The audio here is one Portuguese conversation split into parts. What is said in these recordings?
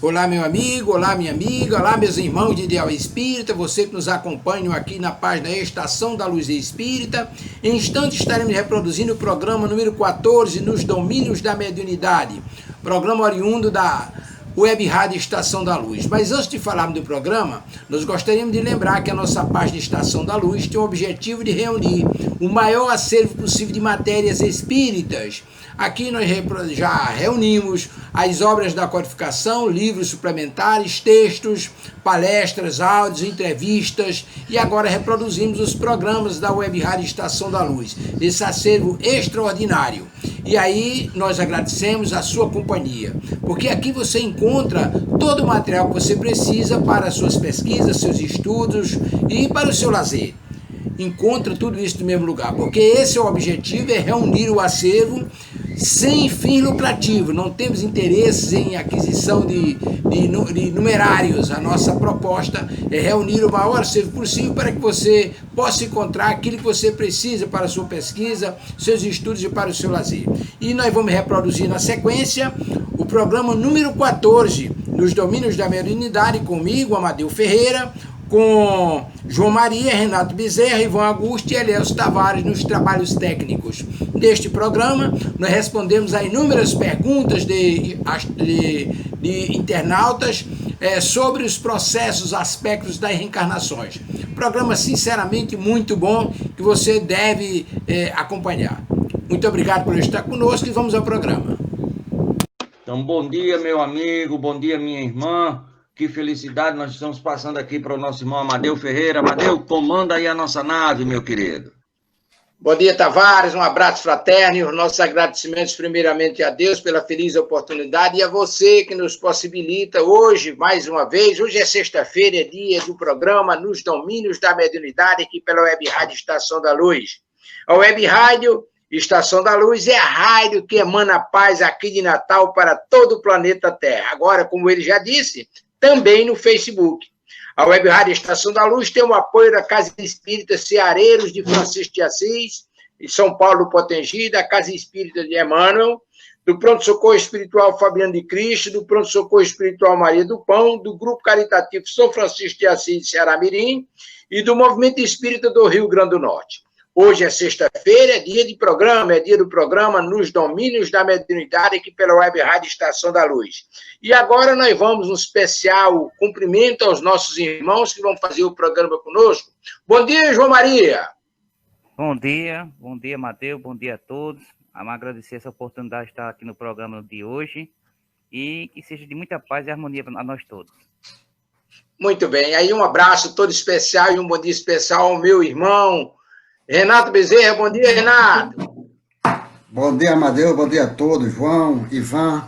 Olá, meu amigo, olá, minha amiga, olá, meus irmãos de Ideal Espírita, você que nos acompanha aqui na página Estação da Luz Espírita. Em instantes estaremos reproduzindo o programa número 14, Nos Domínios da Mediunidade, programa oriundo da Web Rádio Estação da Luz. Mas antes de falarmos do programa, nós gostaríamos de lembrar que a nossa página Estação da Luz tem o objetivo de reunir o maior acervo possível de matérias espíritas. Aqui nós já reunimos as obras da codificação, livros suplementares, textos, palestras, áudios, entrevistas e agora reproduzimos os programas da Web Rádio Estação da Luz, esse acervo extraordinário. E aí nós agradecemos a sua companhia, porque aqui você encontra todo o material que você precisa para as suas pesquisas, seus estudos e para o seu lazer. Encontra tudo isso no mesmo lugar, porque esse é o objetivo, é reunir o acervo sem fim lucrativo. Não temos interesses em aquisição de numerários. A nossa proposta é reunir o maior acervo possível para que você possa encontrar aquilo que você precisa para a sua pesquisa, seus estudos e para o seu lazer. E nós vamos reproduzir na sequência o programa número 14, Nos Domínios da Mediunidade, comigo, Amadeu Ferreira, com João Maria, Renato Bezerra, Ivan Augusto e Elielso Tavares nos trabalhos técnicos. Neste programa, nós respondemos a inúmeras perguntas de internautas sobre os processos, aspectos das reencarnações. Programa, sinceramente, muito bom, que você deve acompanhar. Muito obrigado por estar conosco e vamos ao programa. Então, bom dia, meu amigo, bom dia, minha irmã. Que felicidade nós estamos passando aqui para o nosso irmão Amadeu Ferreira. Amadeu, comanda aí a nossa nave, meu querido. Bom dia, Tavares, um abraço fraterno e os nossos agradecimentos primeiramente a Deus pela feliz oportunidade e a você que nos possibilita hoje, mais uma vez, hoje é sexta-feira, é dia do programa Nos Domínios da Mediunidade, aqui pela Web Rádio Estação da Luz. A Web Rádio Estação da Luz é a rádio que emana paz aqui de Natal para todo o planeta Terra. Agora, como ele já disse, também no Facebook. A Web Rádio Estação da Luz tem o apoio da Casa Espírita Ceareiros de Francisco de Assis, em São Paulo do Potengi, da Casa Espírita de Emmanuel, do Pronto Socorro Espiritual Fabiano de Cristo, do Pronto Socorro Espiritual Maria do Pão, do Grupo Caritativo São Francisco de Assis de Ceará Mirim e do Movimento Espírita do Rio Grande do Norte. Hoje é sexta-feira, é dia de programa, é dia do programa Nos Domínios da Mediunidade, aqui pela Web Rádio Estação da Luz. E agora nós vamos um especial cumprimento aos nossos irmãos que vão fazer o programa conosco. Bom dia, João Maria. Bom dia, Mateus, bom dia a todos. Vamos agradecer essa oportunidade de estar aqui no programa de hoje e que seja de muita paz e harmonia para nós todos. Muito bem, aí um abraço todo especial e um bom dia especial ao meu irmão, Renato Bezerra. Bom dia, Renato. Bom dia, Amadeu. Bom dia a todos. João, Ivan,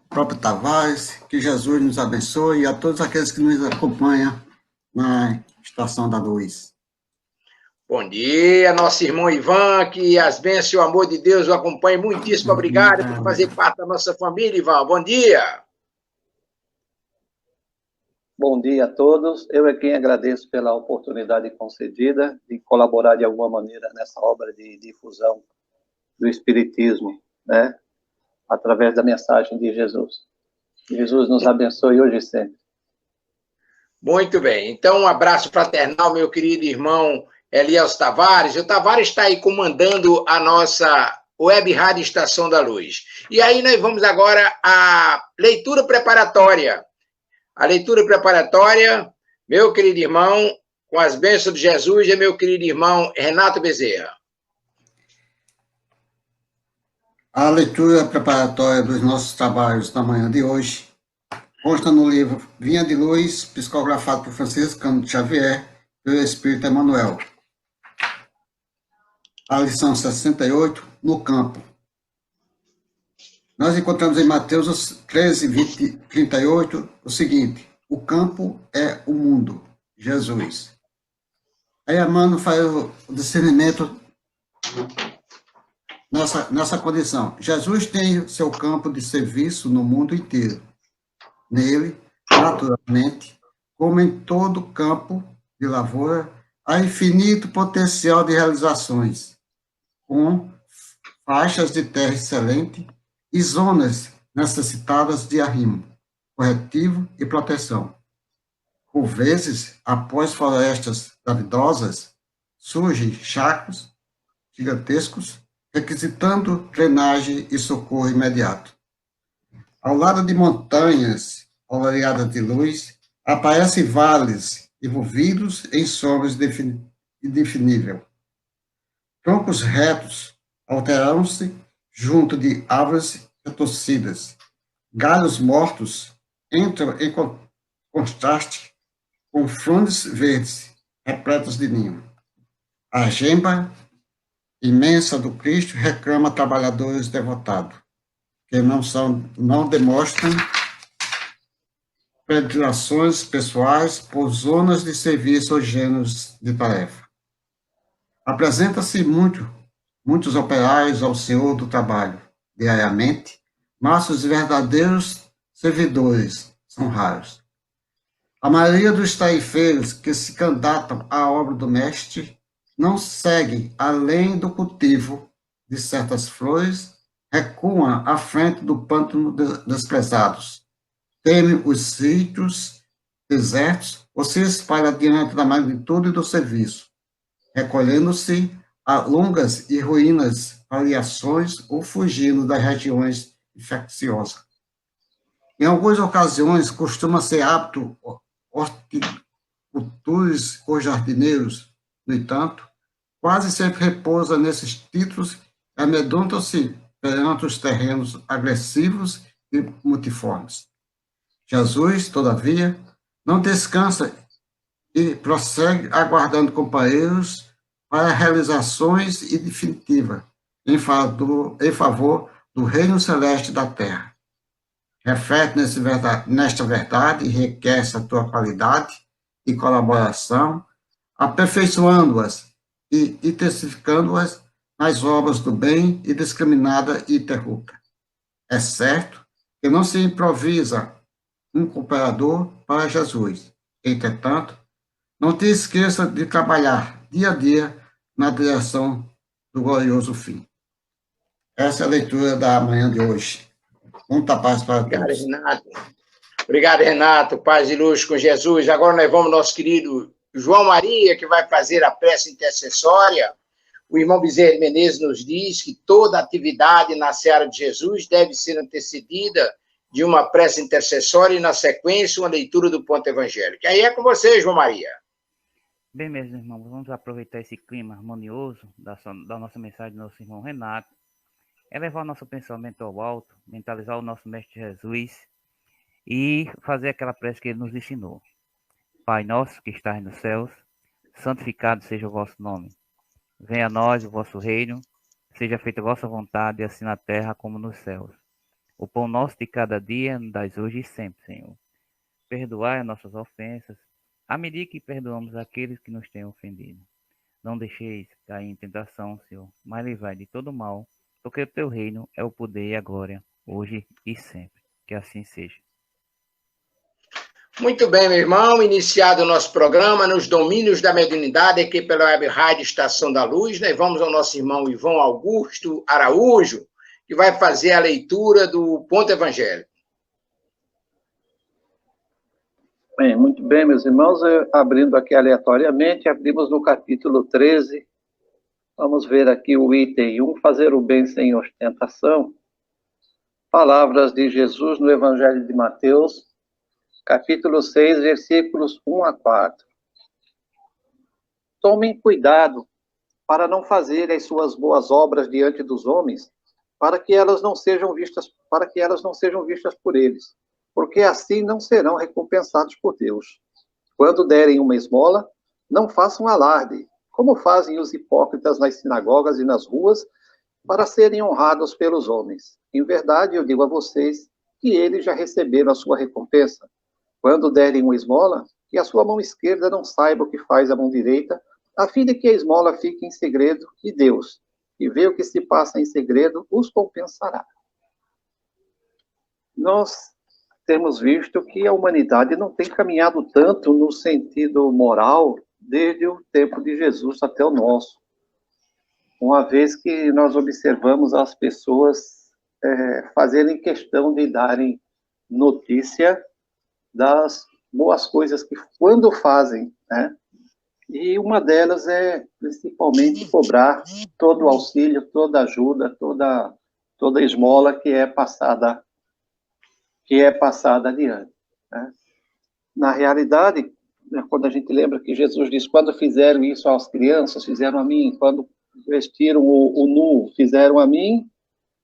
próprio Tavares. Que Jesus nos abençoe e a todos aqueles que nos acompanham na Estação da Luz. Bom dia, nosso irmão Ivan. Que as bênçãos e o amor de Deus o acompanhem. Muitíssimo obrigado por fazer parte da nossa família, Ivan. Bom dia. Bom dia a todos. Eu é quem agradeço pela oportunidade concedida de colaborar de alguma maneira nessa obra de difusão do Espiritismo, né? Através da mensagem de Jesus. Que Jesus nos abençoe hoje e sempre. Muito bem. Então, um abraço fraternal, meu querido irmão Elielso Tavares. O Tavares está aí comandando a nossa Web Rádio Estação da Luz. E aí nós vamos agora à leitura preparatória. A leitura preparatória, meu querido irmão, com as bênçãos de Jesus, é meu querido irmão Renato Bezerra. A leitura preparatória dos nossos trabalhos da manhã de hoje consta no livro Vinha de Luz, psicografado por Francisco Cândido Xavier, pelo Espírito Emmanuel. A lição 68, no campo. Nós encontramos em Mateus 13, 20, 38, o seguinte: o campo é o mundo, Jesus. Aí Emmanuel faz o discernimento nessa condição. Jesus tem seu campo de serviço no mundo inteiro. Nele, naturalmente, como em todo campo de lavoura, há infinito potencial de realizações, com faixas de terra excelente e zonas necessitadas de arrimo, corretivo e proteção. Por vezes, após florestas davidosas, surgem chacos gigantescos, requisitando drenagem e socorro imediato. Ao lado de montanhas oleadas de luz, aparecem vales envolvidos em sombras indefinível. Troncos retos alteram-se junto de árvores retorcidas. Galhos mortos entram em contraste com frondes verdes repletas de ninho. A gemba imensa do Cristo reclama trabalhadores devotados, que não demonstram predileções pessoais por zonas de serviço ou gêneros de tarefa. Apresenta-se muitos operários ao Senhor do trabalho, diariamente, mas os verdadeiros servidores são raros. A maioria dos tarefeiros que se candidatam à obra do Mestre não segue além do cultivo de certas flores, recuam à frente do pântano desprezados, temem os sítios desertos ou se espalham diante da magnitude do serviço, recolhendo-se a longas e ruínas variações ou fugindo das regiões infecciosas. Em algumas ocasiões, costuma ser apto horticultores ou jardineiros, no entanto, quase sempre repousa nesses títulos e amedrontam-se perante os terrenos agressivos e multiformes. Jesus, todavia, não descansa e prossegue aguardando companheiros para realizações e definitiva em favor do reino celeste da terra. Reflete nesta verdade e enriquece a tua qualidade e colaboração, aperfeiçoando-as e intensificando-as nas obras do bem indiscriminada e interrupta. É certo que não se improvisa um cooperador para Jesus. Entretanto, não te esqueça de trabalhar dia a dia na direção do glorioso fim. Essa é a leitura da manhã de hoje. Muita paz para todos. Obrigado, Renato. Obrigado, Renato. Paz e luz com Jesus. Agora nós vamos ao nosso querido João Maria, que vai fazer a prece intercessória. O irmão Bezerra Menezes nos diz que toda atividade na seara de Jesus deve ser antecedida de uma prece intercessória e, na sequência, uma leitura do ponto evangélico. Aí é com você, João Maria. Bem, meus irmãos, vamos aproveitar esse clima harmonioso da nossa mensagem do nosso irmão Renato, elevar o nosso pensamento ao alto, mentalizar o nosso Mestre Jesus e fazer aquela prece que ele nos ensinou. Pai nosso que estás nos céus, santificado seja o vosso nome. Venha a nós o vosso reino, seja feita a vossa vontade, assim na terra como nos céus. O pão nosso de cada dia nos dai hoje e sempre, Senhor. Perdoai as nossas ofensas, à medida que perdoamos aqueles que nos têm ofendido. Não deixeis cair em tentação, Senhor, mas livrai de todo mal, porque o teu reino é o poder e a glória, hoje e sempre. Que assim seja. Muito bem, meu irmão. Iniciado o nosso programa nos domínios da mediunidade, aqui pela Web Rádio Estação da Luz, nós vamos ao nosso irmão Ivão Augusto Araújo, que vai fazer a leitura do ponto evangélico. Bem, muito bem, meus irmãos. Abrindo aqui aleatoriamente, abrimos no capítulo 13. Vamos ver aqui o item 1, fazer o bem sem ostentação. Palavras de Jesus no Evangelho de Mateus, capítulo 6, versículos 1 a 4. Tomem cuidado para não fazerem as suas boas obras diante dos homens, para que elas não sejam vistas por eles, porque assim não serão recompensados por Deus. Quando derem uma esmola, não façam alarde, como fazem os hipócritas nas sinagogas e nas ruas, para serem honrados pelos homens. Em verdade, eu digo a vocês que eles já receberam a sua recompensa. Quando derem uma esmola, que a sua mão esquerda não saiba o que faz a mão direita, a fim de que a esmola fique em segredo, e Deus, que vê o que se passa em segredo, os compensará. Nós temos visto que a humanidade não tem caminhado tanto no sentido moral desde o tempo de Jesus até o nosso. Uma vez que nós observamos as pessoas fazerem questão de darem notícia das boas coisas que quando fazem, né? E uma delas é principalmente cobrar todo o auxílio, toda ajuda, toda esmola que é passada adiante, né? Na realidade, quando a gente lembra que Jesus diz, quando fizeram isso às crianças, fizeram a mim, quando vestiram o nu, fizeram a mim,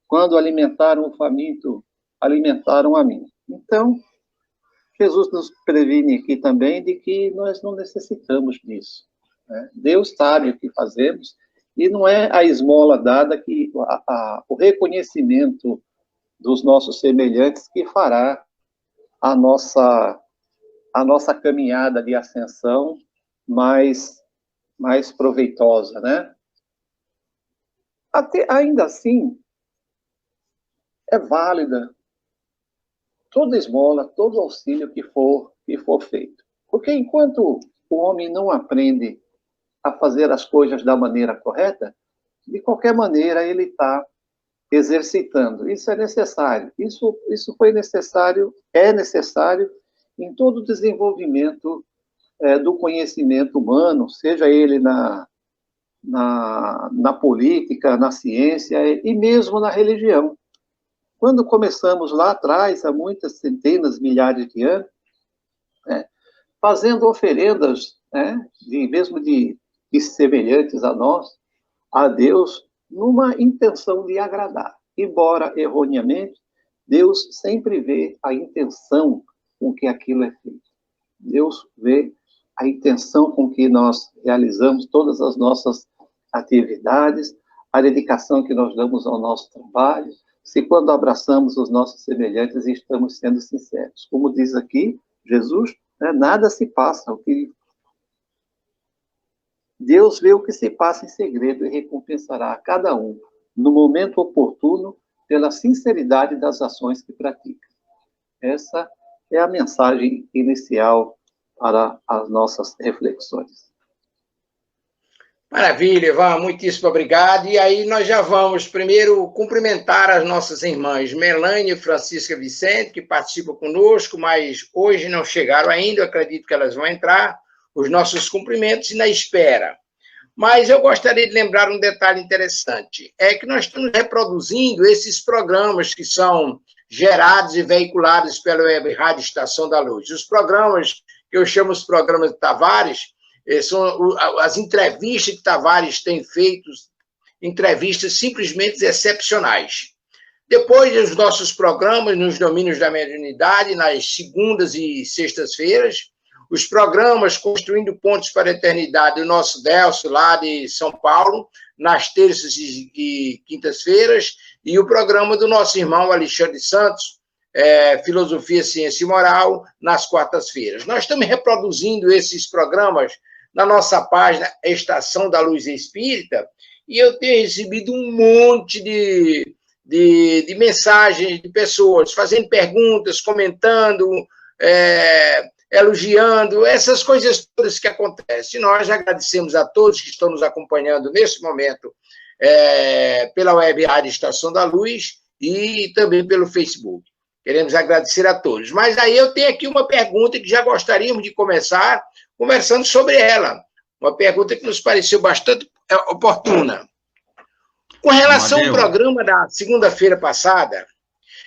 quando alimentaram o faminto, alimentaram a mim. Então, Jesus nos previne aqui também de que nós não necessitamos disso, né? Deus sabe o que fazemos, e não é a esmola dada, que o reconhecimento dos nossos semelhantes que fará a nossa caminhada de ascensão mais proveitosa, né? Ainda assim, é válida toda esmola, todo auxílio que for feito. Porque enquanto o homem não aprende a fazer as coisas da maneira correta, de qualquer maneira ele está exercitando. Isso é necessário. Isso foi necessário, é necessário em todo o desenvolvimento do conhecimento humano, seja ele na política, na ciência e mesmo na religião. Quando começamos lá atrás, há muitas centenas, milhares de anos, fazendo oferendas, mesmo de semelhantes a nós, a Deus, numa intenção de agradar. Embora erroneamente, Deus sempre vê a intenção com que aquilo é feito. Deus vê a intenção com que nós realizamos todas as nossas atividades, a dedicação que nós damos ao nosso trabalho, se quando abraçamos os nossos semelhantes e estamos sendo sinceros. Como diz aqui Jesus, nada se passa. Deus vê o que se passa em segredo e recompensará a cada um, no momento oportuno, pela sinceridade das ações que pratica. Essa é a mensagem inicial para as nossas reflexões. Maravilha, Ivan, muitíssimo obrigado. E aí nós já vamos primeiro cumprimentar as nossas irmãs Melanie e Francisca Vicente, que participam conosco, mas hoje não chegaram ainda, eu acredito que elas vão entrar, os nossos cumprimentos e na espera. Mas eu gostaria de lembrar um detalhe interessante, é que nós estamos reproduzindo esses programas que são gerados e veiculados pela Web Rádio Estação da Luz. Os programas que eu chamo os programas de Tavares, são as entrevistas que Tavares tem feito, entrevistas simplesmente excepcionais. Depois, os nossos programas nos domínios da mediunidade, nas segundas e sextas-feiras, os programas Construindo Pontos para a Eternidade, do nosso Delcio, lá de São Paulo, nas terças e quintas-feiras, e o programa do nosso irmão Alexandre Santos, Filosofia, Ciência e Moral, nas quartas-feiras. Nós estamos reproduzindo esses programas na nossa página Estação da Luz Espírita, e eu tenho recebido um monte de mensagens de pessoas fazendo perguntas, comentando, elogiando, essas coisas todas que acontecem. Nós agradecemos a todos que estão nos acompanhando nesse momento pela Web Rádio Estação da Luz e também pelo Facebook. Queremos agradecer a todos. Mas aí eu tenho aqui uma pergunta que já gostaríamos de começar conversando sobre ela. Uma pergunta que nos pareceu bastante oportuna. Com relação ao programa da segunda-feira passada,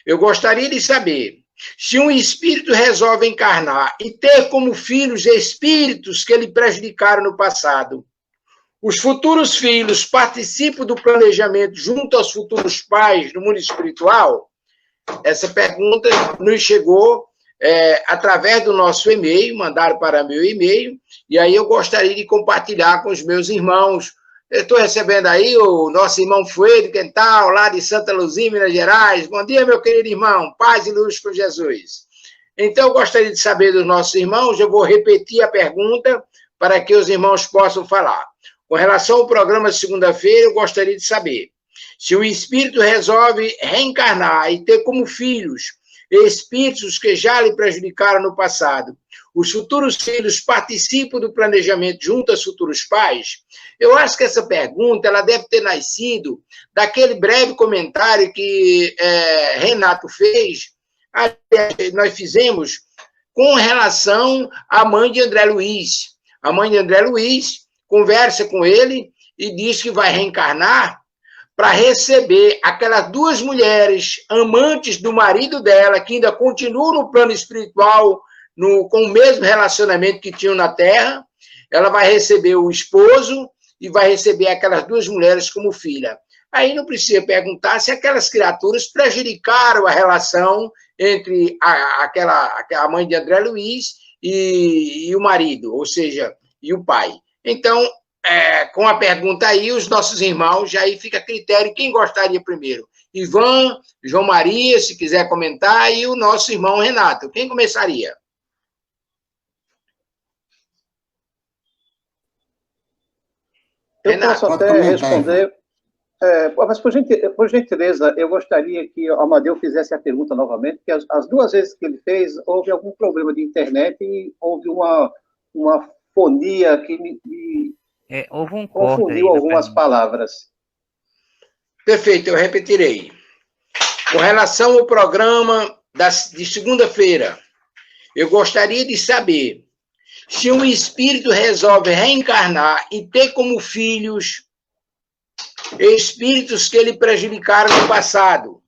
eu gostaria de saber se um espírito resolve encarnar e ter como filhos espíritos que lhe prejudicaram no passado, os futuros filhos participam do planejamento junto aos futuros pais no mundo espiritual? Essa pergunta nos chegou através do nosso e-mail, mandaram para meu e-mail, e aí eu gostaria de compartilhar com os meus irmãos. Eu estou recebendo aí o nosso irmão Fueiro Quental, lá de Santa Luzia, Minas Gerais. Bom dia, meu querido irmão. Paz e luz com Jesus. Então, eu gostaria de saber dos nossos irmãos, eu vou repetir a pergunta para que os irmãos possam falar. Com relação ao programa de segunda-feira, eu gostaria de saber se o espírito resolve reencarnar e ter como filhos espíritos que já lhe prejudicaram no passado, os futuros filhos participam do planejamento junto aos futuros pais? Eu acho que essa pergunta ela deve ter nascido daquele breve comentário que Renato fez, nós fizemos com relação à mãe de André Luiz. A mãe de André Luiz conversa com ele e diz que vai reencarnar para receber aquelas duas mulheres amantes do marido dela, que ainda continuam no plano espiritual, com o mesmo relacionamento que tinham na Terra. Ela vai receber o esposo e vai receber aquelas duas mulheres como filha. Aí não precisa perguntar se aquelas criaturas prejudicaram a relação entre a mãe de André Luiz e o marido, ou seja, e o pai. Então, com a pergunta aí, os nossos irmãos, já aí fica a critério quem gostaria primeiro. Ivan, João Maria, se quiser comentar, e o nosso irmão Renato. Quem começaria? Eu Renato, posso até responder, mas por gentileza, eu gostaria que o Amadeu fizesse a pergunta novamente, porque as duas vezes que ele fez, houve algum problema de internet e houve uma fonia que me houve um confundiu algumas palavras. Perfeito, eu repetirei. Com relação ao programa de segunda-feira, eu gostaria de saber se um espírito resolve reencarnar e ter como filhos espíritos que ele prejudicaram no passado.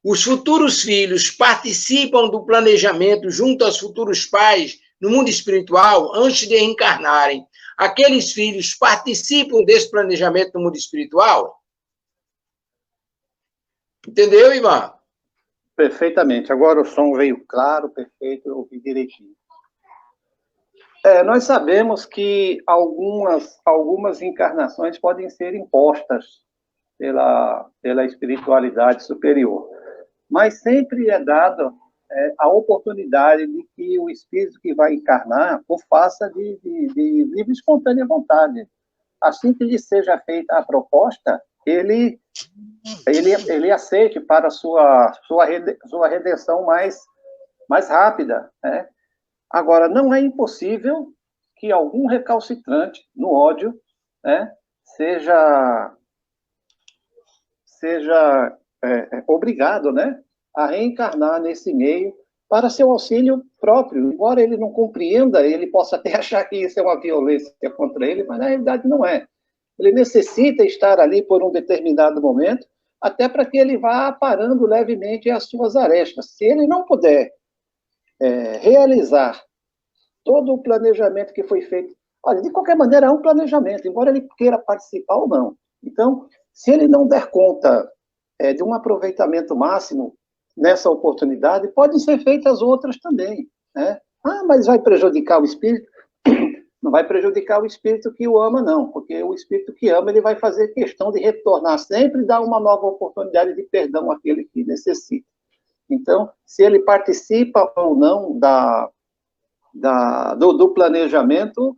Os futuros filhos participam do planejamento junto aos futuros pais no mundo espiritual antes de reencarnarem. Aqueles filhos participam desse planejamento no mundo espiritual? Entendeu, Ivan? Perfeitamente. Agora o som veio claro, perfeito, eu ouvi direitinho. Nós sabemos que algumas encarnações podem ser impostas pela espiritualidade superior, mas sempre é dada a oportunidade de que o espírito que vai encarnar o faça de livre e espontânea vontade. Assim que lhe seja feita a proposta, ele aceite para sua redenção mais rápida, né? Agora, não é impossível que algum recalcitrante no ódio, né, seja obrigado, né, a reencarnar nesse meio para seu auxílio próprio. Embora ele não compreenda, ele possa até achar que isso é uma violência contra ele, mas na realidade não é. Ele necessita estar ali por um determinado momento, até para que ele vá aparando levemente as suas arestas. Se ele não puder realizar todo o planejamento que foi feito. Olha, de qualquer maneira, é um planejamento, embora ele queira participar ou não. Então, se ele não der conta de um aproveitamento máximo nessa oportunidade, podem ser feitas outras também, né? Mas vai prejudicar o espírito? Não vai prejudicar o espírito que o ama, não, porque o espírito que ama, ele vai fazer questão de retornar sempre e dar uma nova oportunidade de perdão àquele que necessita. Então, se ele participa ou não do planejamento,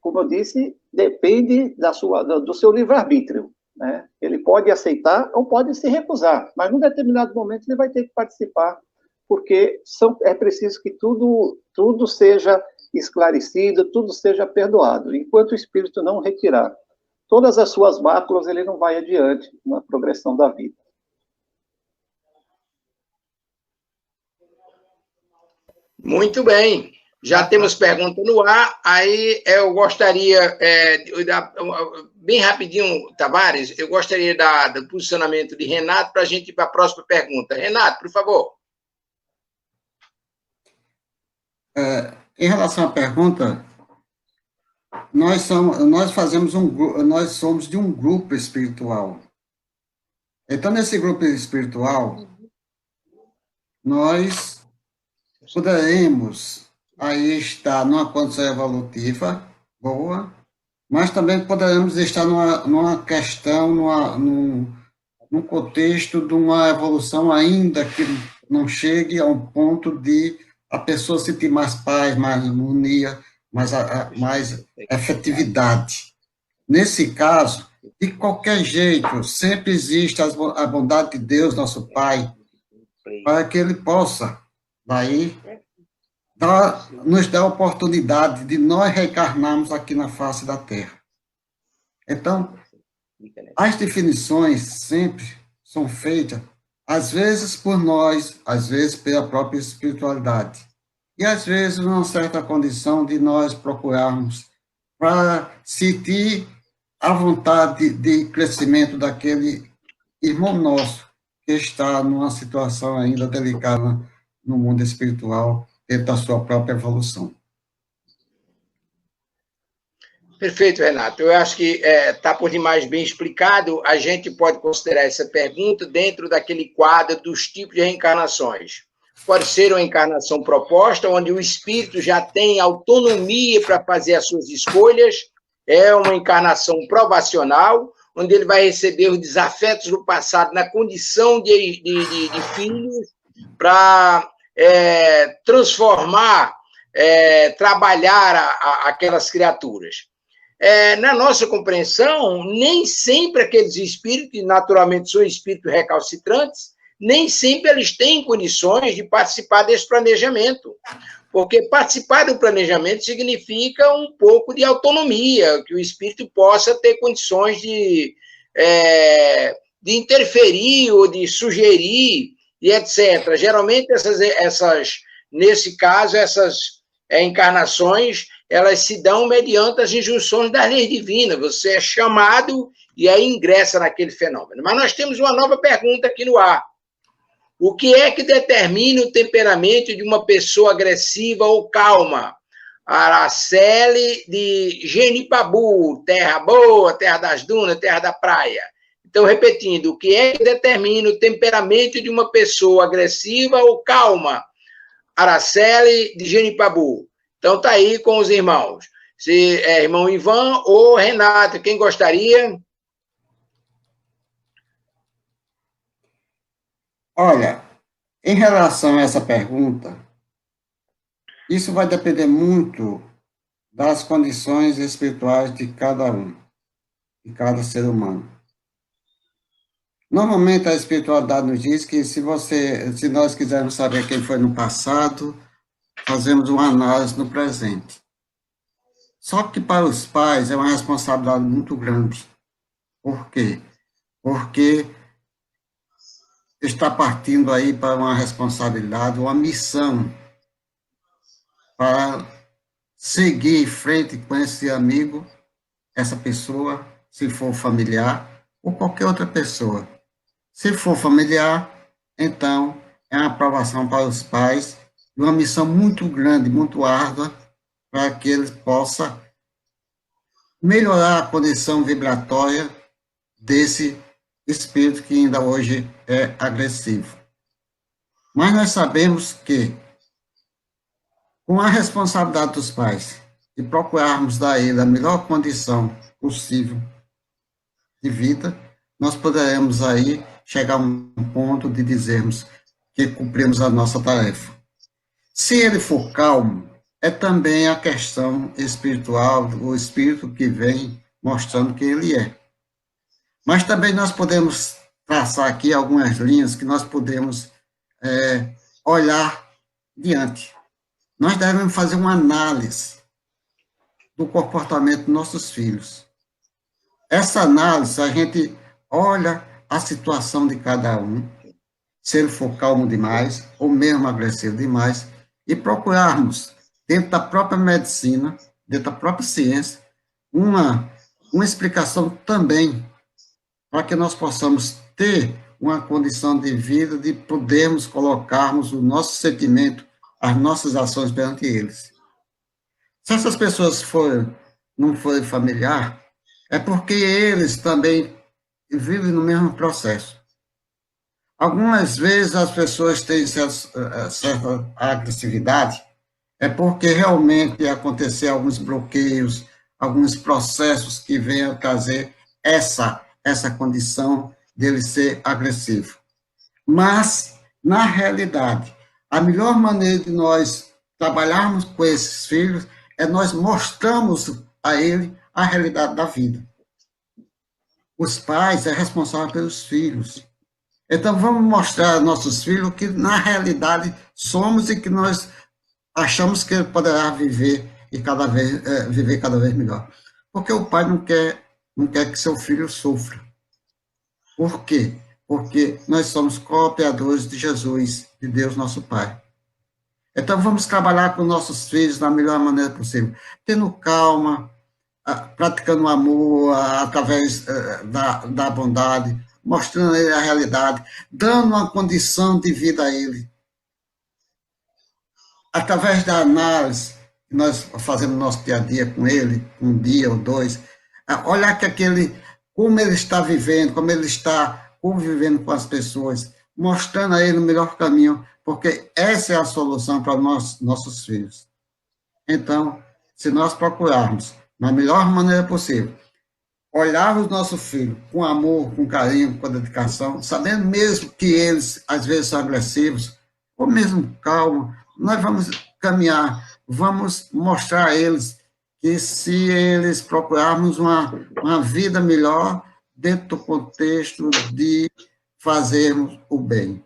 como eu disse, depende do seu livre-arbítrio, né? Ele pode aceitar ou pode se recusar, mas num determinado momento ele vai ter que participar, porque é preciso que tudo seja esclarecido, tudo seja perdoado. Enquanto o espírito não retirar todas as suas máculas, ele não vai adiante na progressão da vida. Muito bem. Já temos pergunta no ar. Aí eu gostaria, bem rapidinho, Tavares, eu gostaria do posicionamento de Renato para a gente ir para a próxima pergunta. Renato, por favor. Em relação à pergunta, nós somos de um grupo espiritual. Então, nesse grupo espiritual, nós poderemos aí estar numa condição evolutiva boa, mas também poderemos estar numa questão, num contexto de uma evolução ainda que não chegue a um ponto de a pessoa sentir mais paz, mais harmonia, mais efetividade. Nesse caso, de qualquer jeito, sempre existe a bondade de Deus, nosso Pai, para que Ele possa daí nos dá a oportunidade de nós reencarnarmos aqui na face da Terra. Então, as definições sempre são feitas, às vezes por nós, às vezes pela própria espiritualidade. e às vezes uma certa condição de nós procurarmos para sentir a vontade de crescimento daquele irmão nosso que está numa situação ainda delicada no mundo espiritual, dentro da sua própria evolução. Perfeito, Renato. Eu acho que está por demais bem explicado. A gente pode considerar essa pergunta dentro daquele quadro dos tipos de reencarnações. Pode ser uma encarnação proposta, onde o espírito já tem autonomia para fazer as suas escolhas. É uma encarnação provacional, onde ele vai receber os desafetos do passado na condição de filhos para transformar, trabalhar aquelas criaturas. Na nossa compreensão, nem sempre aqueles espíritos, que naturalmente são espíritos recalcitrantes, nem sempre eles têm condições de participar desse planejamento. Porque participar do planejamento significa um pouco de autonomia, que o espírito possa ter condições de interferir ou de sugerir, e etc. Geralmente, nesse caso, essas encarnações, elas se dão mediante as injunções das leis divinas. Você é chamado e aí ingressa naquele fenômeno. Mas nós temos uma nova pergunta aqui no ar. O que é que determina o temperamento de uma pessoa agressiva ou calma? Araceli de Genipabu, terra boa, terra das dunas, terra da praia. Então, repetindo, o que é que determina o temperamento de uma pessoa agressiva ou calma? Araceli de Genipabu. Então, está aí com os irmãos. Se é irmão Ivan ou Renato, quem gostaria? Olha, em relação a essa pergunta, isso vai depender muito das condições espirituais de cada um, de cada ser humano. Normalmente a espiritualidade nos diz que se nós quisermos saber quem foi no passado, fazemos uma análise no presente. Só que para os pais é uma responsabilidade muito grande. Por quê? Porque está partindo aí para uma responsabilidade, uma missão para seguir em frente com esse amigo, essa pessoa, se for familiar, ou qualquer outra pessoa. Se for familiar, então é uma aprovação para os pais, uma missão muito grande, muito árdua, para que eles possam melhorar a condição vibratória desse espírito que ainda hoje é agressivo. Mas nós sabemos que, com a responsabilidade dos pais, de procurarmos dar a ele a melhor condição possível de vida, nós poderemos aí chegar a um ponto de dizermos que cumprimos a nossa tarefa. Se ele for calmo, é também a questão espiritual, o espírito que vem mostrando quem ele é. Mas também nós podemos traçar aqui algumas linhas que nós podemos olhar diante. Nós devemos fazer uma análise do comportamento dos nossos filhos. Essa análise, a gente olha a situação de cada um, se ele for calmo demais, ou mesmo agressivo demais, e procurarmos, dentro da própria medicina, dentro da própria ciência, uma explicação também para que nós possamos ter uma condição de vida, de podermos colocarmos o nosso sentimento, as nossas ações perante eles. Se essas pessoas não forem familiar, é porque eles também vivem no mesmo processo. Algumas vezes as pessoas têm certa agressividade, é porque realmente acontecer alguns bloqueios, alguns processos que venham trazer essa condição dele ser agressivo. Mas, na realidade, a melhor maneira de nós trabalharmos com esses filhos é nós mostrarmos a ele a realidade da vida. Os pais são responsáveis pelos filhos. Então, vamos mostrar aos nossos filhos que, na realidade, somos e que nós achamos que ele poderá viver cada vez melhor. Porque o pai não quer que seu filho sofra. Por quê? Porque nós somos cooperadores de Jesus, de Deus nosso Pai. Então, vamos trabalhar com nossos filhos da melhor maneira possível, tendo calma, praticando o amor através da bondade, mostrando a ele a realidade, dando uma condição de vida a ele. Através da análise que nós fazemos no nosso dia a dia com ele, um dia ou dois, olhar como ele está vivendo, como ele está convivendo com as pessoas, mostrando a ele o melhor caminho, porque essa é a solução para nossos filhos. Então, se nós procurarmos, na melhor maneira possível, olhar os nossos filhos com amor, com carinho, com dedicação, sabendo mesmo que eles, às vezes, são agressivos, ou mesmo calma, nós vamos caminhar, vamos mostrar a eles que se eles procurarmos uma vida melhor dentro do contexto de fazermos o bem.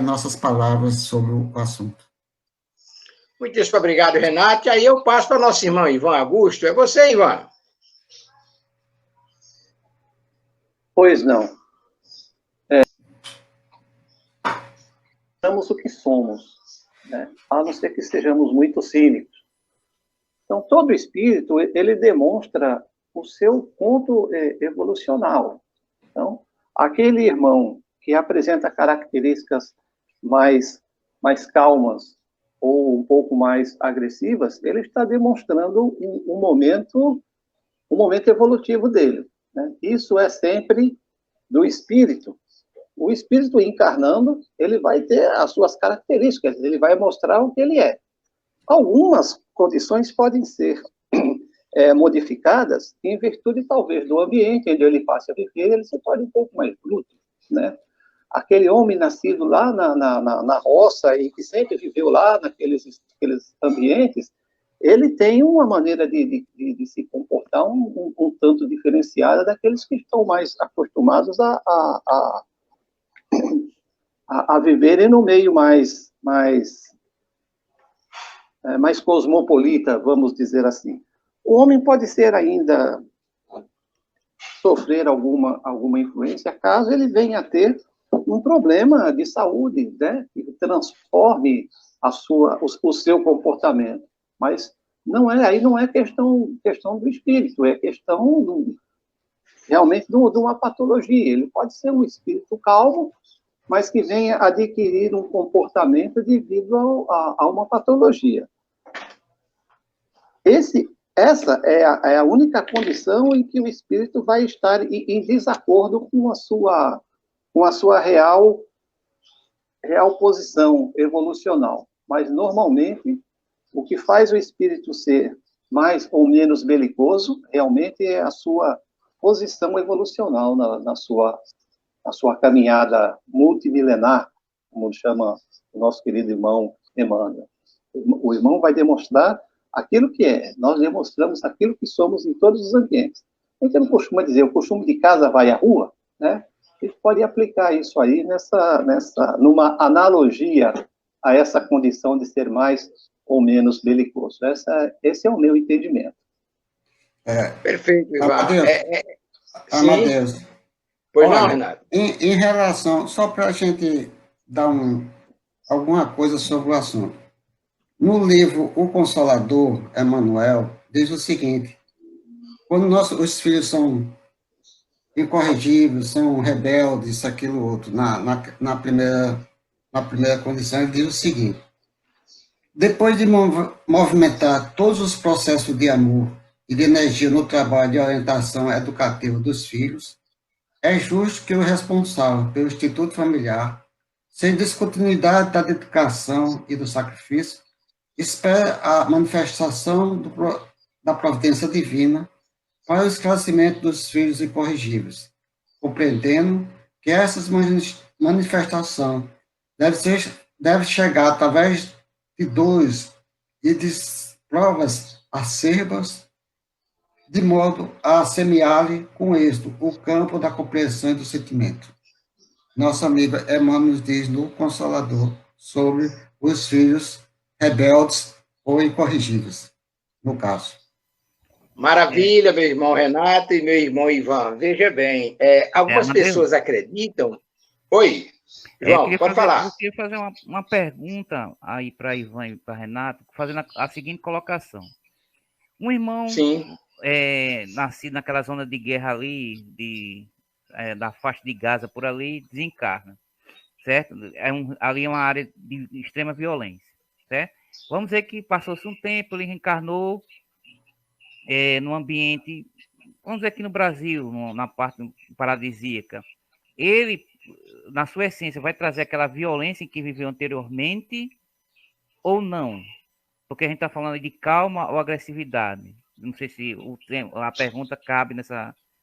Nossas palavras sobre o assunto. Muito obrigado, Renato. E aí eu passo para nosso irmão Ivan Augusto. É você, Ivan? Pois não. Somos o que somos, né? A não ser que sejamos muito cínicos. Então, todo espírito, ele demonstra o seu ponto evolucional. Então, aquele irmão que apresenta características mais calmas ou um pouco mais agressivas, ele está demonstrando um momento evolutivo dele, né? Isso é sempre do espírito. O espírito encarnando, ele vai ter as suas características, ele vai mostrar o que ele é. Algumas condições podem ser modificadas em virtude, talvez, do ambiente onde ele passe a viver, ele se torne um pouco mais bruto, né? Aquele homem nascido lá na roça e que sempre viveu lá naqueles ambientes, ele tem uma maneira de se comportar um tanto diferenciada daqueles que estão mais acostumados a viverem no meio mais cosmopolita, vamos dizer assim. O homem pode ser ainda sofrer alguma influência, caso ele venha a ter um problema de saúde, né, que transforme o seu comportamento. Mas aí não é questão do espírito, é questão realmente de uma patologia. Ele pode ser um espírito calmo, mas que venha adquirir um comportamento devido a uma patologia. Essa é a única condição em que o espírito vai estar em desacordo com a sua real posição evolucional. Mas, normalmente, o que faz o espírito ser mais ou menos belicoso, realmente é a sua posição evolucional na sua caminhada multimilenar, como chama o nosso querido irmão Emmanuel. O irmão vai demonstrar aquilo que é. Nós demonstramos aquilo que somos em todos os ambientes. A gente não costuma dizer, o costume de casa vai à rua, né? A gente pode aplicar isso aí numa analogia a essa condição de ser mais ou menos belicoso. Esse é o meu entendimento. Perfeito, Ivan. Amadeus. Pois não, Renato? Em relação, só para a gente dar alguma coisa sobre o assunto. No livro O Consolador, Emmanuel, diz o seguinte: quando os filhos são incorrigíveis, são rebeldes, isso, aquilo, outro, na primeira condição, ele diz o seguinte: depois de movimentar todos os processos de amor e de energia no trabalho de orientação educativa dos filhos, é justo que o responsável pelo Instituto Familiar, sem descontinuidade da dedicação e do sacrifício, espere a manifestação da providência divina para o esclarecimento dos filhos incorrigíveis, compreendendo que essas manifestações deve chegar através de dores e de provas acerbas, de modo a semear-lhe com êxito o campo da compreensão e do sentimento. Nosso amigo Emmanuel nos diz no Consolador sobre os filhos rebeldes ou incorrigíveis, no caso. Maravilha, meu irmão Renato e meu irmão Ivan. Veja bem, algumas pessoas acreditam... Oi? João, pode falar. Eu queria fazer uma pergunta aí para Ivan e para Renato, fazendo a seguinte colocação. Um irmão nascido naquela zona de guerra ali, da faixa de Gaza por ali, desencarna, certo? Ali é uma área de extrema violência, certo? Vamos dizer que passou-se um tempo, ele reencarnou num ambiente, vamos dizer aqui no Brasil, na parte paradisíaca. Ele, na sua essência, vai trazer aquela violência em que viveu anteriormente ou não? Porque a gente está falando de calma ou agressividade. Não sei se a pergunta cabe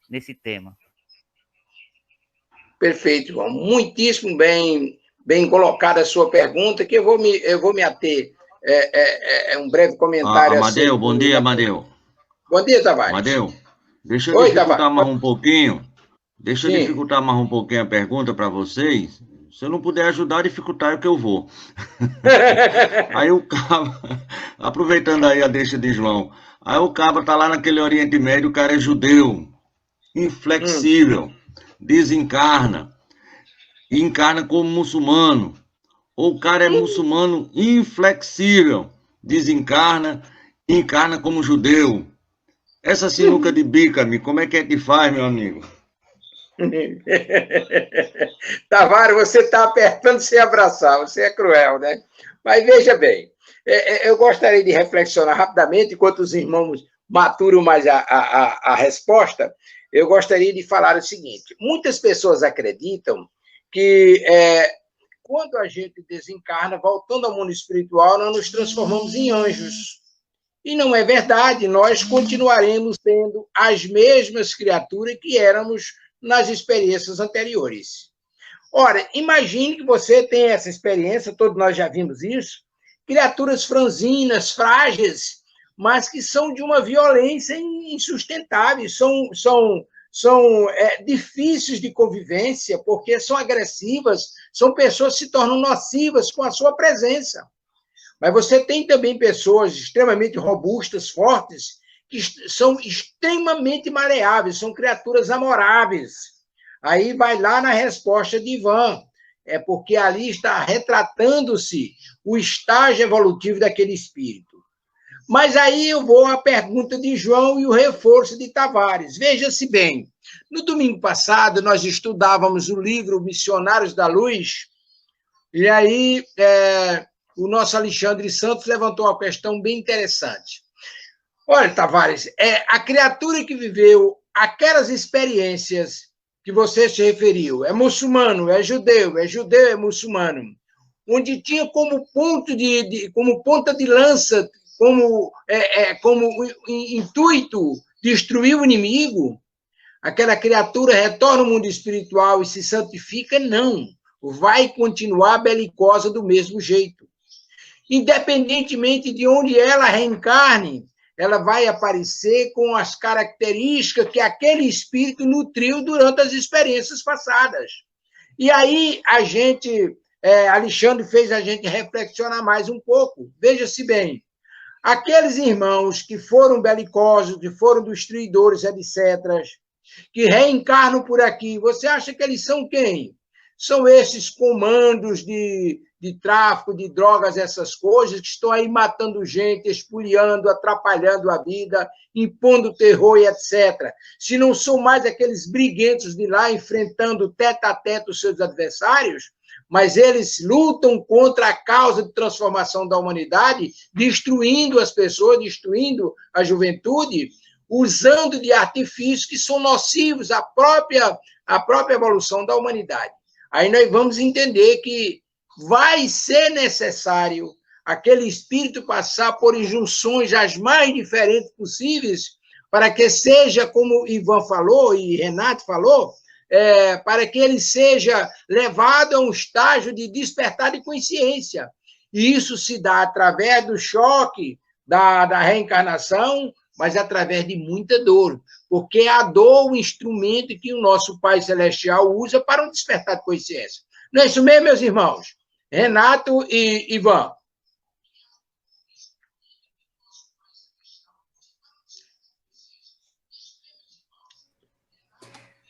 nesse tema. Perfeito, João. Muitíssimo bem colocada a sua pergunta, que eu vou me ater um breve comentário. Amadeu, bom dia, Amadeu. Bom dia, Tavares. Amadeu, deixa eu dificultar mais um pouquinho. Deixa eu Sim. dificultar mais um pouquinho a pergunta para vocês. Se eu não puder ajudar, dificultar é o que eu vou. Aí o cabra, aproveitando aí a deixa de João, aí o cabra tá lá naquele Oriente Médio, o cara é judeu, inflexível, desencarna, e encarna como muçulmano. Ou o cara é muçulmano inflexível, desencarna, e encarna como judeu. Essa sinuca de bica, como é que faz, meu amigo? Tavares, você está apertando sem abraçar, você é cruel, né? Mas veja bem, eu gostaria de reflexionar rapidamente, enquanto os irmãos maturam mais a resposta, eu gostaria de falar o seguinte: muitas pessoas acreditam que quando a gente desencarna, voltando ao mundo espiritual, nós nos transformamos em anjos. E não é verdade, nós continuaremos sendo as mesmas criaturas que éramos nas experiências anteriores. Ora, imagine que você tem essa experiência, todos nós já vimos isso, criaturas franzinas, frágeis, mas que são de uma violência insustentável, são difíceis de convivência, porque são agressivas, são pessoas que se tornam nocivas com a sua presença. Mas você tem também pessoas extremamente robustas, fortes, que são extremamente maleáveis, são criaturas amoráveis. Aí vai lá na resposta de Ivan, porque ali está retratando-se o estágio evolutivo daquele espírito. Mas aí eu vou à pergunta de João e o reforço de Tavares. Veja-se bem, no domingo passado nós estudávamos o livro Missionários da Luz, e aí o nosso Alexandre Santos levantou uma questão bem interessante. Olha, Tavares, a criatura que viveu aquelas experiências que você se referiu, é muçulmano, é judeu, é muçulmano, onde tinha como como ponta de lança, como intuito destruir o inimigo, aquela criatura retorna ao mundo espiritual e se santifica? Não, vai continuar belicosa do mesmo jeito. Independentemente de onde ela reencarne, ela vai aparecer com as características que aquele espírito nutriu durante as experiências passadas. E aí Alexandre fez a gente reflexionar mais um pouco. Veja-se bem, aqueles irmãos que foram belicosos, que foram destruidores, etc., que reencarnam por aqui, você acha que eles são quem? São esses comandos de tráfico de drogas, essas coisas, que estão aí matando gente, espoliando, atrapalhando a vida, impondo terror e etc. Se não são mais aqueles briguentos de lá enfrentando tete a tete os seus adversários, mas eles lutam contra a causa de transformação da humanidade, destruindo as pessoas, destruindo a juventude, usando de artifícios que são nocivos à própria evolução da humanidade. Aí nós vamos entender que vai ser necessário aquele espírito passar por injunções as mais diferentes possíveis para que seja, como Ivan falou e Renato falou, para que ele seja levado a um estágio de despertar de consciência. E isso se dá através do choque da reencarnação, mas através de muita dor, porque é a dor o instrumento que o nosso Pai Celestial usa para um despertar de consciência. Não é isso mesmo, meus irmãos? Renato e Ivan.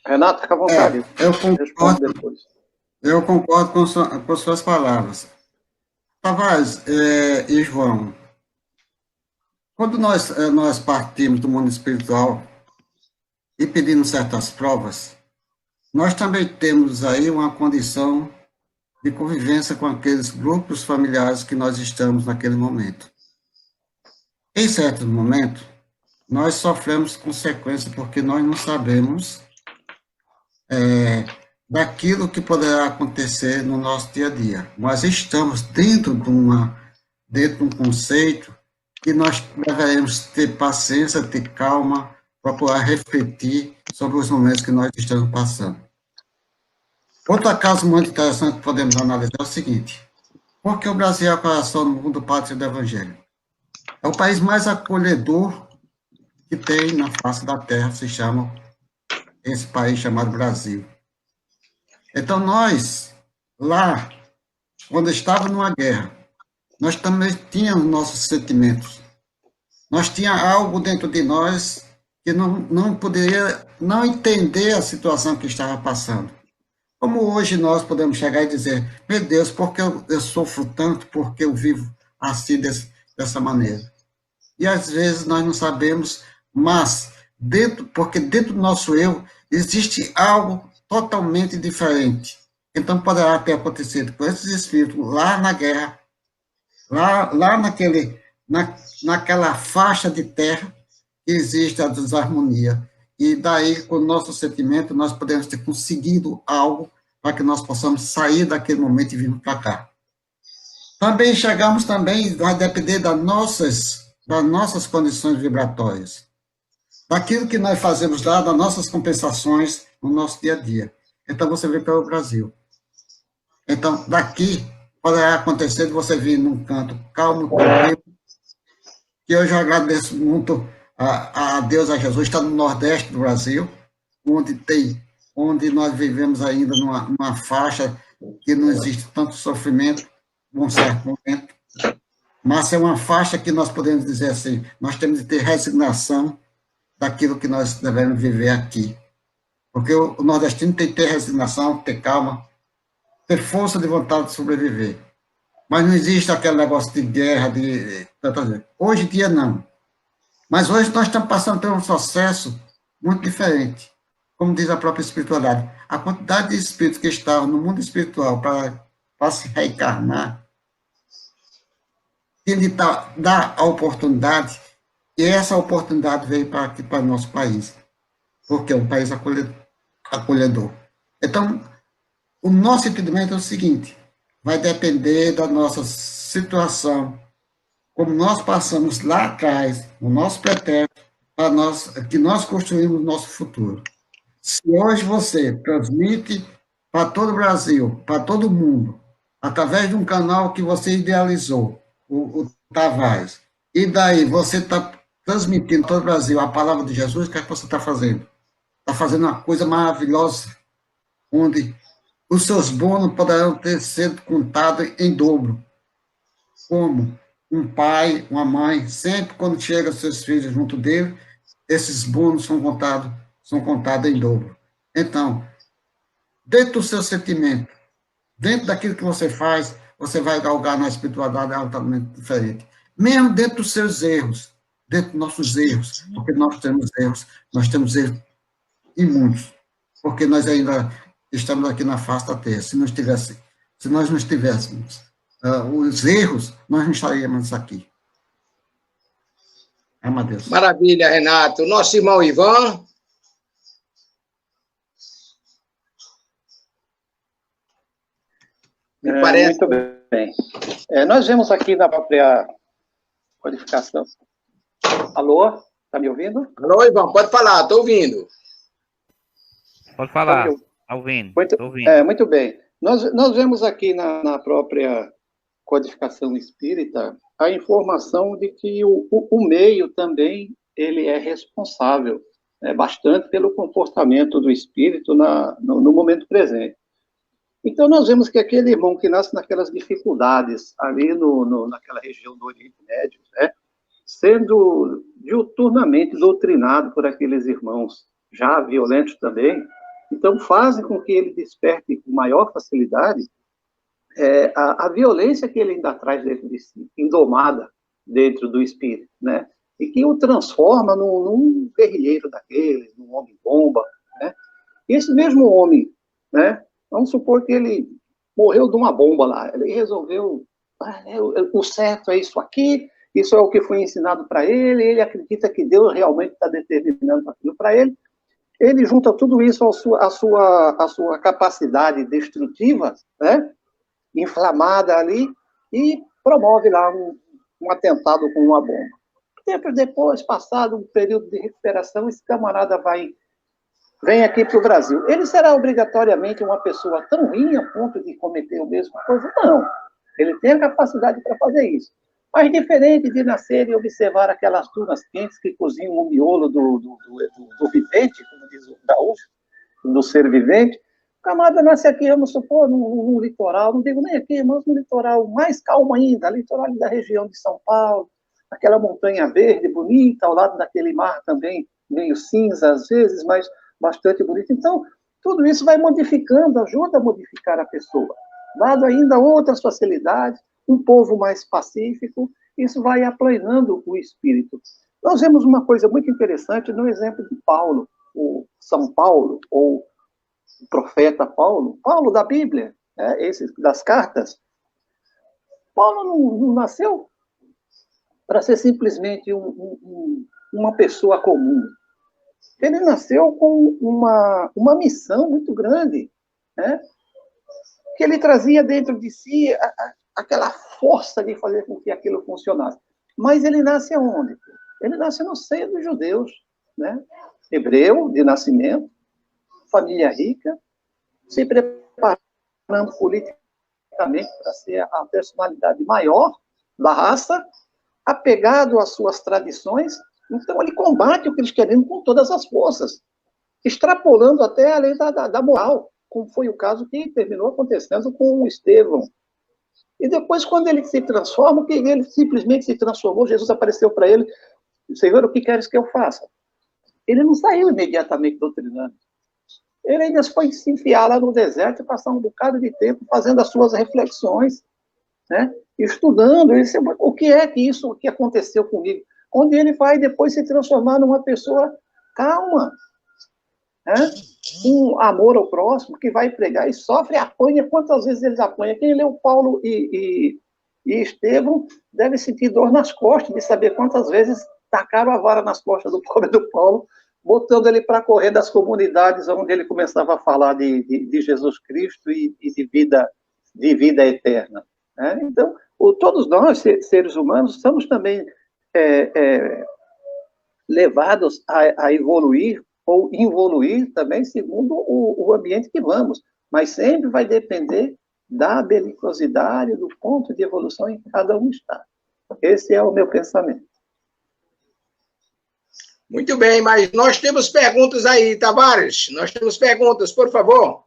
Renato, fica à vontade. Eu concordo. Depois. Eu concordo com suas palavras. Tavares e João, quando nós partimos do mundo espiritual e pedimos certas provas, nós também temos aí uma condição de convivência com aqueles grupos familiares que nós estamos naquele momento. Em certos momentos, nós sofremos consequências porque nós não sabemos daquilo que poderá acontecer no nosso dia a dia. Nós estamos dentro de um conceito que nós devemos ter paciência, ter calma, para poder refletir sobre os momentos que nós estamos passando. Outro caso muito interessante que podemos analisar é o seguinte: por que o Brasil é o coração do mundo pátrio do Evangelho? É o país mais acolhedor que tem na face da Terra, se chama esse país chamado Brasil. Então, nós, lá, quando estávamos numa guerra, nós também tínhamos nossos sentimentos. Nós tínhamos algo dentro de nós que não poderia não entender a situação que estava passando. Como hoje nós podemos chegar e dizer, meu Deus, por que eu sofro tanto, porque eu vivo assim, dessa maneira? E às vezes nós não sabemos, mas porque dentro do nosso eu existe algo totalmente diferente. Então poderá ter acontecido com esses espíritos lá na guerra, lá naquela faixa de terra que existe a desarmonia. E daí, com o nosso sentimento, nós podemos ter conseguido algo para que nós possamos sair daquele momento e vir para cá. Também vai depender das nossas condições vibratórias, daquilo que nós fazemos lá, das nossas compensações no nosso dia a dia. Então, você vê pelo Brasil. Então, daqui, poderá acontecer de você vir num canto calmo, tranquilo, que eu já agradeço muito a Deus, a Jesus, está no Nordeste do Brasil, onde nós vivemos ainda numa faixa que não existe tanto sofrimento, num certo momento, mas é uma faixa que nós podemos dizer assim, nós temos de ter resignação daquilo que nós devemos viver aqui. Porque o nordestino tem que ter resignação, ter calma, ter força de vontade de sobreviver. Mas não existe aquele negócio de guerra, hoje em dia não. Mas hoje nós estamos passando por um processo muito diferente. Como diz a própria espiritualidade, a quantidade de espíritos que estavam no mundo espiritual para se reencarnar, ele dá a oportunidade, e essa oportunidade veio aqui para o nosso país, porque é um país acolhedor. Então, o nosso entendimento é o seguinte, vai depender da nossa situação, como nós passamos lá atrás, no nosso pretérito, que nós construímos o nosso futuro. Se hoje você transmite para todo o Brasil, para todo mundo, através de um canal que você idealizou, o Tavares, e daí você está transmitindo todo o Brasil a palavra de Jesus, o que é que você está fazendo? Está fazendo uma coisa maravilhosa, onde os seus bônus poderão ter sido contados em dobro. Como um pai, uma mãe, sempre quando chegam seus filhos junto dele, esses bônus são contados em dobro. Então, dentro do seu sentimento, dentro daquilo que você faz, você vai galgar na espiritualidade altamente diferente. Mesmo dentro dos seus erros, dentro dos nossos erros, porque nós temos erros imundos, porque nós ainda estamos aqui na face da Terra. Se nós não estivéssemos os erros, nós não estaríamos aqui. Amadeus. Maravilha, Renato. Nosso irmão Ivan. Me parece... Muito bem. Nós vemos aqui na própria codificação. Alô? Está me ouvindo? Alô, Ivan, pode falar, estou ouvindo. Pode falar, está ouvindo. Muito bem. Nós vemos aqui na própria codificação espírita a informação de que o meio também ele é responsável bastante pelo comportamento do espírito no momento presente. Então, nós vemos que aquele irmão que nasce naquelas dificuldades, ali naquela região do Oriente Médio, sendo diuturnamente doutrinado por aqueles irmãos já violentos também, Então, fazem com que ele desperte com maior facilidade a violência que ele ainda traz dentro de si, indomada dentro do espírito, né? E que o transforma num guerrilheiro daquele, num homem-bomba, né? Esse mesmo homem, né? Vamos supor que ele morreu de uma bomba lá, ele resolveu, o certo é isso aqui, isso é o que foi ensinado para ele acredita que Deus realmente está determinando aquilo para ele junta tudo isso à sua capacidade destrutiva, né? Inflamada ali, e promove lá um atentado com uma bomba. Tempo depois, passado um período de recuperação, esse camarada vem aqui para o Brasil. Ele será obrigatoriamente uma pessoa tão ruim a ponto de cometer a mesma coisa? Não. Ele tem a capacidade para fazer isso. Mas diferente de nascer e observar aquelas turmas quentes que cozinham o miolo do vivente, como diz o gaúcho, do ser vivente, o camarada nasce aqui, vamos supor, num litoral, não digo nem aqui, mas no litoral mais calmo ainda, litoral da região de São Paulo, aquela montanha verde, bonita, ao lado daquele mar também, meio cinza às vezes, mas bastante bonito. Então, tudo isso vai modificando, ajuda a modificar a pessoa. Dado ainda outras facilidades, um povo mais pacífico, isso vai aplanando o espírito. Nós vemos uma coisa muito interessante no exemplo de Paulo, o São Paulo, ou o profeta Paulo da Bíblia, esse das cartas. Paulo não nasceu para ser simplesmente uma pessoa comum. Ele nasceu com uma missão muito grande, né? Que ele trazia dentro de si aquela força de fazer com que aquilo funcionasse. Mas ele nasce aonde? Ele nasce no seio dos judeus, né? Hebreu, de nascimento, família rica, se preparando politicamente para ser a personalidade maior da raça, apegado às suas tradições. Então, ele combate o cristianismo com todas as forças, extrapolando até a lei da moral, como foi o caso que terminou acontecendo com o Estevão. E depois, quando ele se transforma, que ele simplesmente se transformou, Jesus apareceu para ele, Senhor, o que queres que eu faça? Ele não saiu imediatamente doutrinando. Ele ainda foi se enfiar lá no deserto e passar um bocado de tempo fazendo as suas reflexões, né? Estudando, o que é que isso que aconteceu comigo? Onde ele vai depois se transformar numa pessoa calma, né? Um amor ao próximo, que vai pregar e sofre, apanha. Quantas vezes eles apanham? Quem leu Paulo e Estevão deve sentir dor nas costas, de saber quantas vezes tacaram a vara nas costas do pobre do Paulo, botando ele para correr das comunidades onde ele começava a falar de Jesus Cristo e de vida eterna, né? Então, todos nós, seres humanos, somos também levados a evoluir ou involuir também segundo o ambiente que vamos, mas sempre vai depender da belicosidade, do ponto de evolução em que cada um está. Esse é o meu pensamento. Muito bem, mas nós temos perguntas aí, Tavares. Nós temos perguntas, por favor.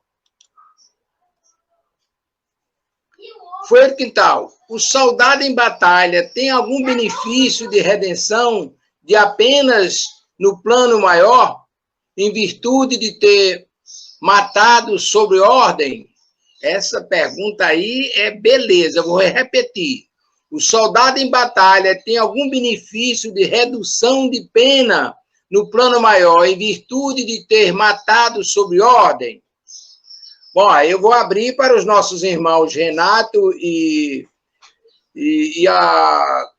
Foi Quintal. O soldado em batalha tem algum benefício de redenção de apenas no plano maior, em virtude de ter matado sobre ordem? Essa pergunta aí é beleza, eu vou repetir. O soldado em batalha tem algum benefício de redução de pena no plano maior, em virtude de ter matado sob ordem? Bom, eu vou abrir para os nossos irmãos Renato e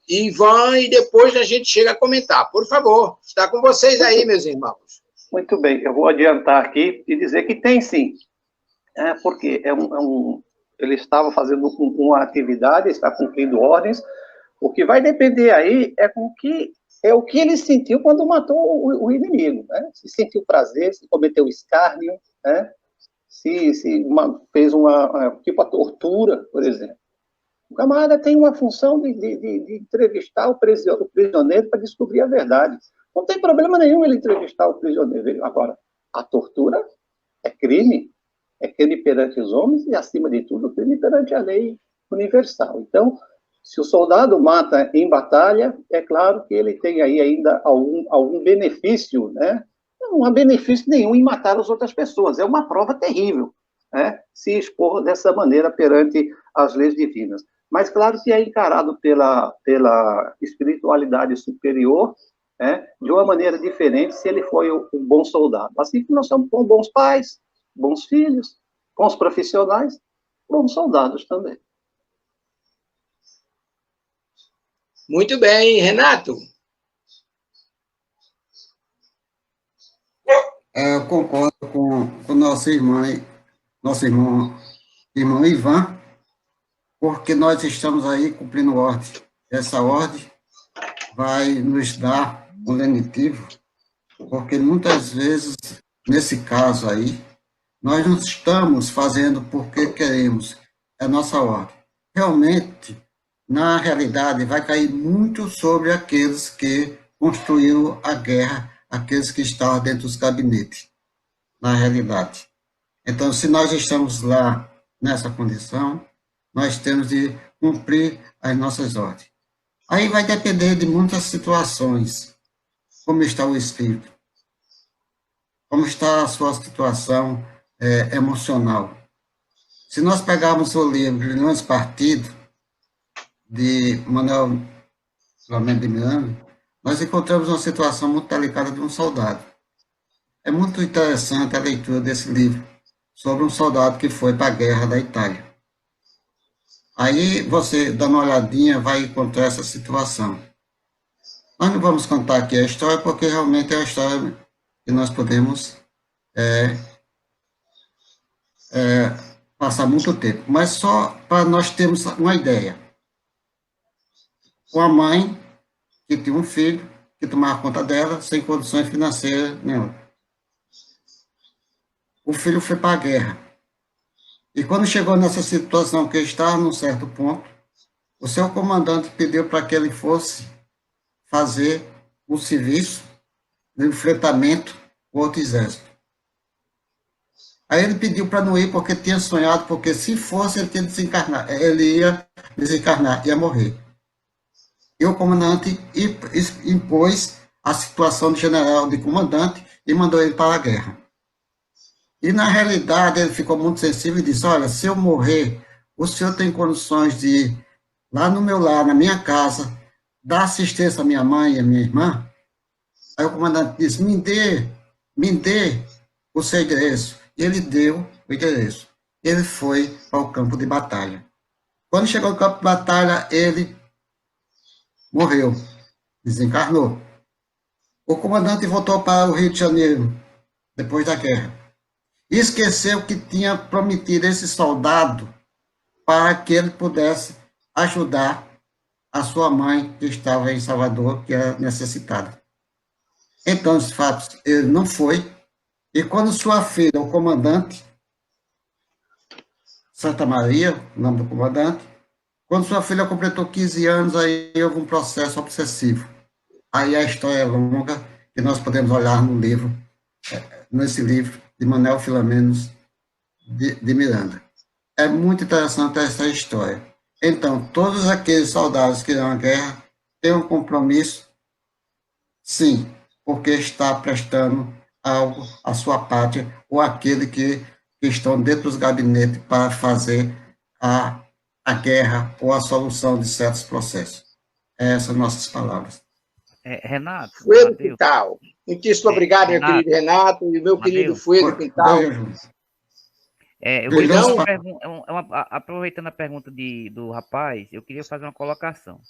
Ivan, e depois a gente chega a comentar. Por favor, está com vocês aí, meus irmãos. Muito bem, eu vou adiantar aqui e dizer que tem sim. Porque ele estava fazendo uma atividade, está cumprindo ordens. O que vai depender aí é o que ele sentiu quando matou o inimigo, né? Se sentiu prazer, se cometeu escárnio, né? Se fez tipo a tortura, por exemplo. O camarada tem uma função de entrevistar o prisioneiro para descobrir a verdade. Não tem problema nenhum ele entrevistar o prisioneiro. Agora, a tortura é crime perante os homens e, acima de tudo, crime perante a lei universal. Então, se o soldado mata em batalha, é claro que ele tem aí ainda algum benefício, né? não há benefício nenhum em matar as outras pessoas. É uma prova terrível, né? Se expor dessa maneira perante as leis divinas. Mas, claro que é encarado pela espiritualidade superior, né, de uma maneira diferente se ele foi um bom soldado. Assim que nós somos bons pais, bons filhos, bons profissionais, bons soldados também. Muito bem, Renato. Eu concordo com nosso irmão Ivan, porque nós estamos aí cumprindo ordem. Essa ordem vai nos dar um lenitivo, porque muitas vezes, nesse caso aí, nós não estamos fazendo porque queremos, é nossa ordem. Realmente, na realidade, vai cair muito sobre aqueles que construíram a guerra, aqueles que estavam dentro dos gabinetes, na realidade. Então, se nós estamos lá nessa condição, nós temos de cumprir as nossas ordens. Aí vai depender de muitas situações, como está o espírito, como está a sua situação emocional. Se nós pegarmos o livro Grilhões Partido, de Manuel Filomeno de Miranda, nós encontramos uma situação muito delicada de um soldado. É muito interessante a leitura desse livro, sobre um soldado que foi para a guerra da Itália. Aí você, dando uma olhadinha, vai encontrar essa situação. Nós não vamos contar aqui a história, porque realmente é a história que nós podemos passar muito tempo. Mas só para nós termos uma ideia. Uma mãe que tinha um filho, que tomava conta dela, sem condições financeiras nenhuma. O filho foi para a guerra. E quando chegou nessa situação que estava num certo ponto, o seu comandante pediu para que ele fosse fazer o serviço de enfrentamento com outro exército. Aí ele pediu para não ir porque tinha sonhado, porque se fosse ele ia desencarnar, ia morrer. E o comandante impôs a situação de general de comandante e mandou ele para a guerra. E, na realidade, ele ficou muito sensível e disse, olha, se eu morrer, o senhor tem condições de ir lá no meu lar, na minha casa, dar assistência à minha mãe e à minha irmã? Aí o comandante disse, me dê o seu endereço. E ele deu o endereço. Ele foi para o campo de batalha. Quando chegou ao campo de batalha, ele morreu, desencarnou. O comandante voltou para o Rio de Janeiro, depois da guerra. E esqueceu que tinha prometido esse soldado para que ele pudesse ajudar a sua mãe, que estava em Salvador, que era necessitada. Então, de fato, ele não foi. E quando sua filha, o comandante, Santa Maria, o nome do comandante, quando sua filha completou 15 anos, aí houve um processo obsessivo. Aí a história é longa, que nós podemos olhar no livro, nesse livro de Manuel Filomeno de Miranda. É muito interessante essa história. Então, todos aqueles soldados que irão à guerra têm um compromisso, sim, porque está prestando algo à sua pátria, ou aquele que estão dentro dos gabinetes para fazer a guerra ou a solução de certos processos. Essas são nossas palavras. Renato. Fuego Quintal. Muitíssimo obrigado, meu querido Renato, e meu querido Fuego Quintal. Eu queria aproveitando a pergunta do rapaz, eu queria fazer uma colocação.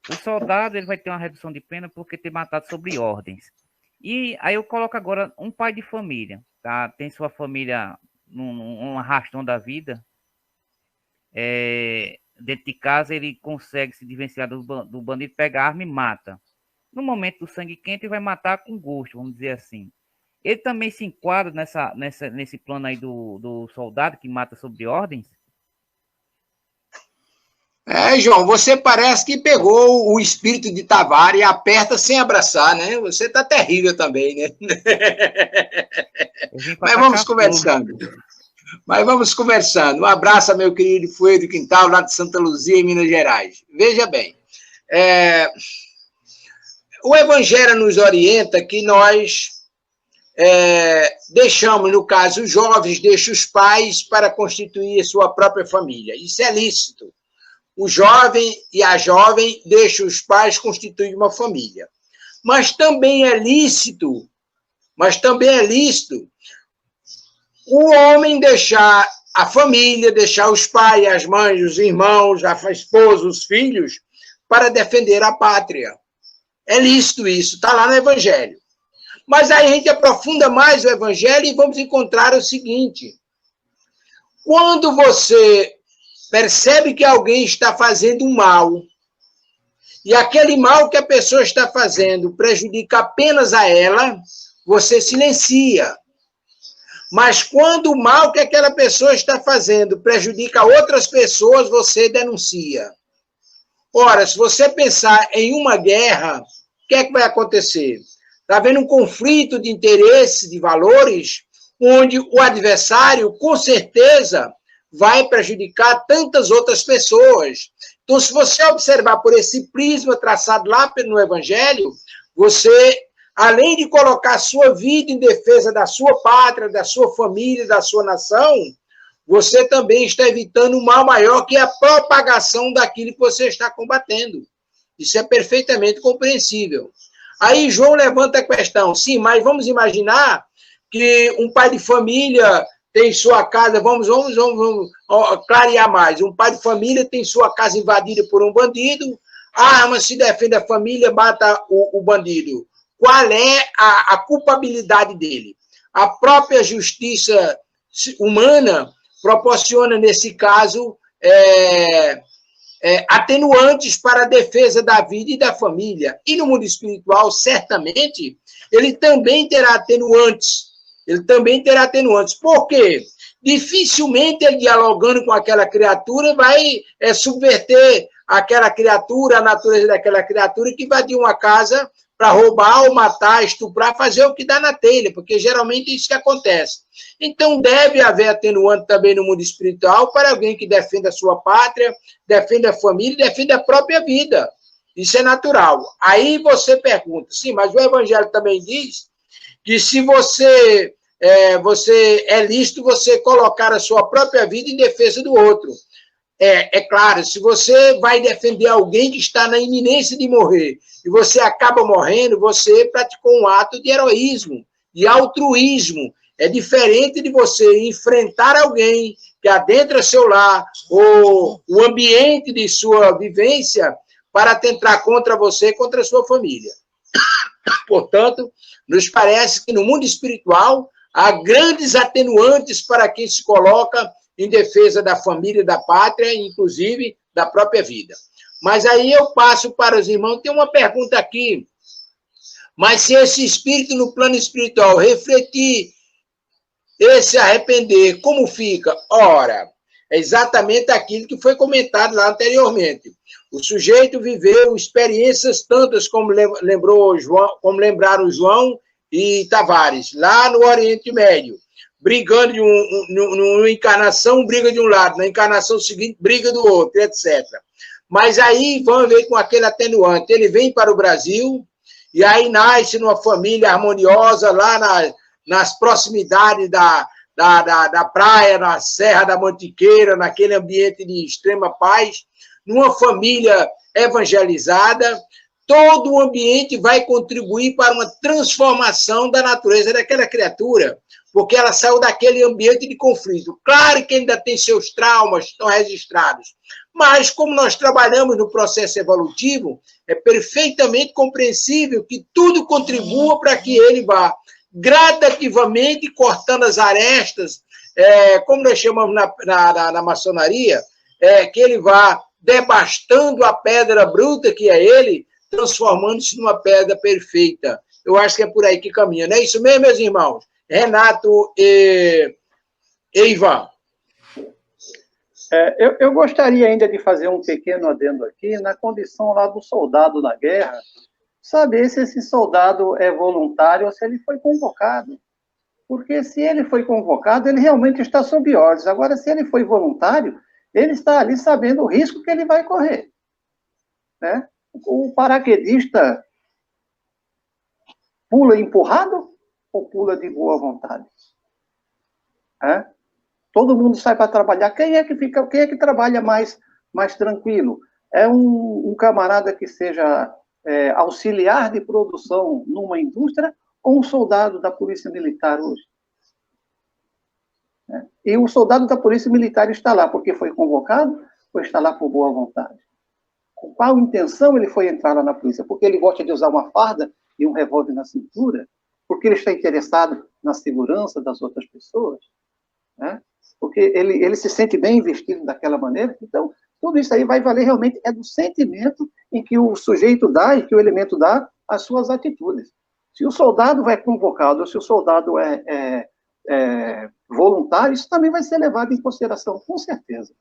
O soldado ele vai ter uma redução de pena porque ter matado sobre ordens. E aí eu coloco agora um pai de família, tá? Tem sua família num arrastão da vida. Dentro de casa ele consegue se diferenciar do bandido, pega a arma e mata. No momento do sangue quente ele vai matar com gosto, vamos dizer assim. Ele também se enquadra nesse plano aí do soldado que mata sob ordens? João, você parece que pegou o espírito de Tavares e aperta sem abraçar, né? Você tá terrível também, né? Mas vamos conversando. Um abraço, meu querido Fuego Quintal, lá de Santa Luzia, em Minas Gerais. Veja bem, o Evangelho nos orienta que nós deixamos, no caso, os jovens, deixam os pais para constituir a sua própria família. Isso é lícito. O jovem e a jovem deixam os pais constituir uma família. Mas também é lícito o homem deixar a família, deixar os pais, as mães, os irmãos, a esposa, os filhos, para defender a pátria. É lícito isso, está lá no Evangelho. Mas aí a gente aprofunda mais o Evangelho e vamos encontrar o seguinte: quando você percebe que alguém está fazendo um mal, e aquele mal que a pessoa está fazendo prejudica apenas a ela, você silencia. Mas quando o mal que aquela pessoa está fazendo prejudica outras pessoas, você denuncia. Ora, se você pensar em uma guerra, o que é que vai acontecer? Está havendo um conflito de interesses, de valores, onde o adversário, com certeza, vai prejudicar tantas outras pessoas. Então, se você observar por esse prisma traçado lá no Evangelho, você, além de colocar a sua vida em defesa da sua pátria, da sua família, da sua nação, você também está evitando um mal maior, que é a propagação daquilo que você está combatendo. Isso é perfeitamente compreensível. Aí João levanta a questão, sim, mas vamos imaginar que um pai de família tem sua casa, vamos clarear mais, um pai de família tem sua casa invadida por um bandido, arma, se defende a família, mata o bandido. Qual é a culpabilidade dele? A própria justiça humana proporciona, nesse caso, atenuantes para a defesa da vida e da família. E no mundo espiritual, certamente, ele também terá atenuantes. Por quê? Dificilmente ele, dialogando com aquela criatura, vai subverter aquela criatura, a natureza daquela criatura, que invadiu uma casa para roubar ou matar, estuprar, fazer o que dá na telha, porque geralmente isso que acontece. Então, deve haver atenuante também no mundo espiritual para alguém que defenda a sua pátria, defenda a família, defenda a própria vida. Isso é natural. Aí você pergunta, sim, mas o Evangelho também diz que se você é lícito você colocar a sua própria vida em defesa do outro. É claro, se você vai defender alguém que está na iminência de morrer e você acaba morrendo, você praticou um ato de heroísmo, de altruísmo. É diferente de você enfrentar alguém que adentra seu lar ou o ambiente de sua vivência para atentar contra você, contra a sua família. Portanto, nos parece que no mundo espiritual há grandes atenuantes para quem se coloca em defesa da família, da pátria, inclusive da própria vida. Mas aí eu passo para os irmãos, tem uma pergunta aqui, mas se esse espírito no plano espiritual refletir esse arrepender, como fica? Ora, é exatamente aquilo que foi comentado lá anteriormente. O sujeito viveu experiências tantas como lembraram João e Tavares, lá no Oriente Médio, brigando numa encarnação, briga de um lado, na encarnação seguinte, briga do outro, etc. Mas aí vamos ver com aquele atenuante. Ele vem para o Brasil e aí nasce numa família harmoniosa lá nas proximidades da praia, na Serra da Mantiqueira, naquele ambiente de extrema paz, numa família evangelizada. Todo o ambiente vai contribuir para uma transformação da natureza daquela criatura, porque ela saiu daquele ambiente de conflito. Claro que ainda tem seus traumas, estão registrados, mas como nós trabalhamos no processo evolutivo, é perfeitamente compreensível que tudo contribua para que ele vá gradativamente cortando as arestas, como nós chamamos na maçonaria, que ele vá devastando a pedra bruta que é ele, transformando-se numa pedra perfeita. Eu acho que é por aí que caminha. Não é isso mesmo, meus irmãos? Renato e Ivan. Eu gostaria ainda de fazer um pequeno adendo aqui, na condição lá do soldado na guerra, saber se esse soldado é voluntário ou se ele foi convocado. Porque se ele foi convocado, ele realmente está sob ordens. Agora, se ele foi voluntário, ele está ali sabendo o risco que ele vai correr. Né? O paraquedista pula empurrado, popula de boa vontade? Todo mundo sai para trabalhar. Quem é que trabalha mais tranquilo? É um camarada que seja auxiliar de produção numa indústria ou um soldado da Polícia Militar hoje? E o soldado da Polícia Militar está lá porque foi convocado ou está lá por boa vontade? Com qual intenção ele foi entrar lá na polícia? Porque ele gosta de usar uma farda e um revólver na cintura? Porque ele está interessado na segurança das outras pessoas? Porque ele se sente bem vestido daquela maneira? Então, tudo isso aí vai valer realmente do sentimento em que o sujeito dá e que o elemento dá às suas atitudes. Se o soldado vai convocado ou se o soldado é voluntário, isso também vai ser levado em consideração, com certeza.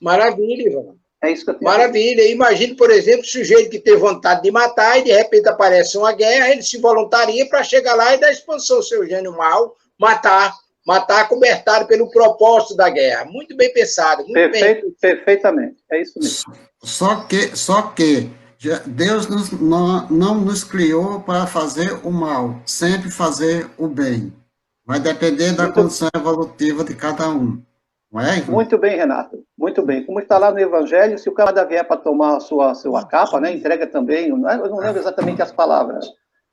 Maravilha, Ivan. É isso que eu tenho. Maravilha. Imagine, por exemplo, o sujeito que tem vontade de matar e de repente aparece uma guerra, ele se voluntaria para chegar lá e dar expansão ao seu gênio mal, matar cobertado pelo propósito da guerra. Muito bem pensado. Muito bem. Perfeitamente. É isso mesmo. Só que Deus não nos criou para fazer o mal, sempre fazer o bem. Vai depender da condição evolutiva de cada um. Não é, Ivan? Muito bem, Renato. Muito bem. Como está lá no Evangelho, se o camarada vier para tomar a sua capa, entrega também, eu não lembro exatamente as palavras.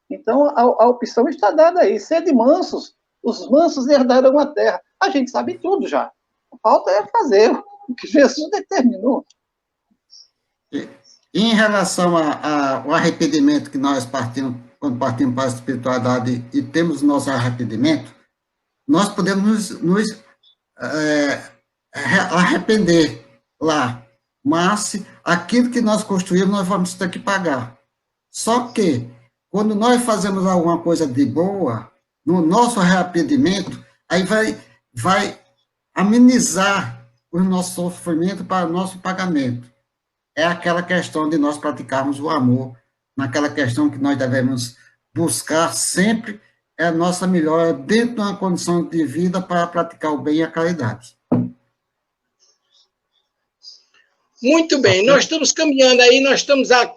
Então, a opção está dada aí. Sede mansos, os mansos herdarão a terra. A gente sabe tudo já. Falta é fazer o que Jesus determinou. Em relação ao arrependimento que nós partimos, quando partimos para a espiritualidade e temos nosso arrependimento, nós podemos nos arrepender lá, mas aquilo que nós construímos nós vamos ter que pagar. Só que, quando nós fazemos alguma coisa de boa, no nosso arrependimento, aí vai amenizar o nosso sofrimento para o nosso pagamento. É aquela questão de nós praticarmos o amor, naquela questão que nós devemos buscar sempre a nossa melhora dentro de uma condição de vida para praticar o bem e a caridade. Muito bem, nós estamos caminhando aí, nós estamos a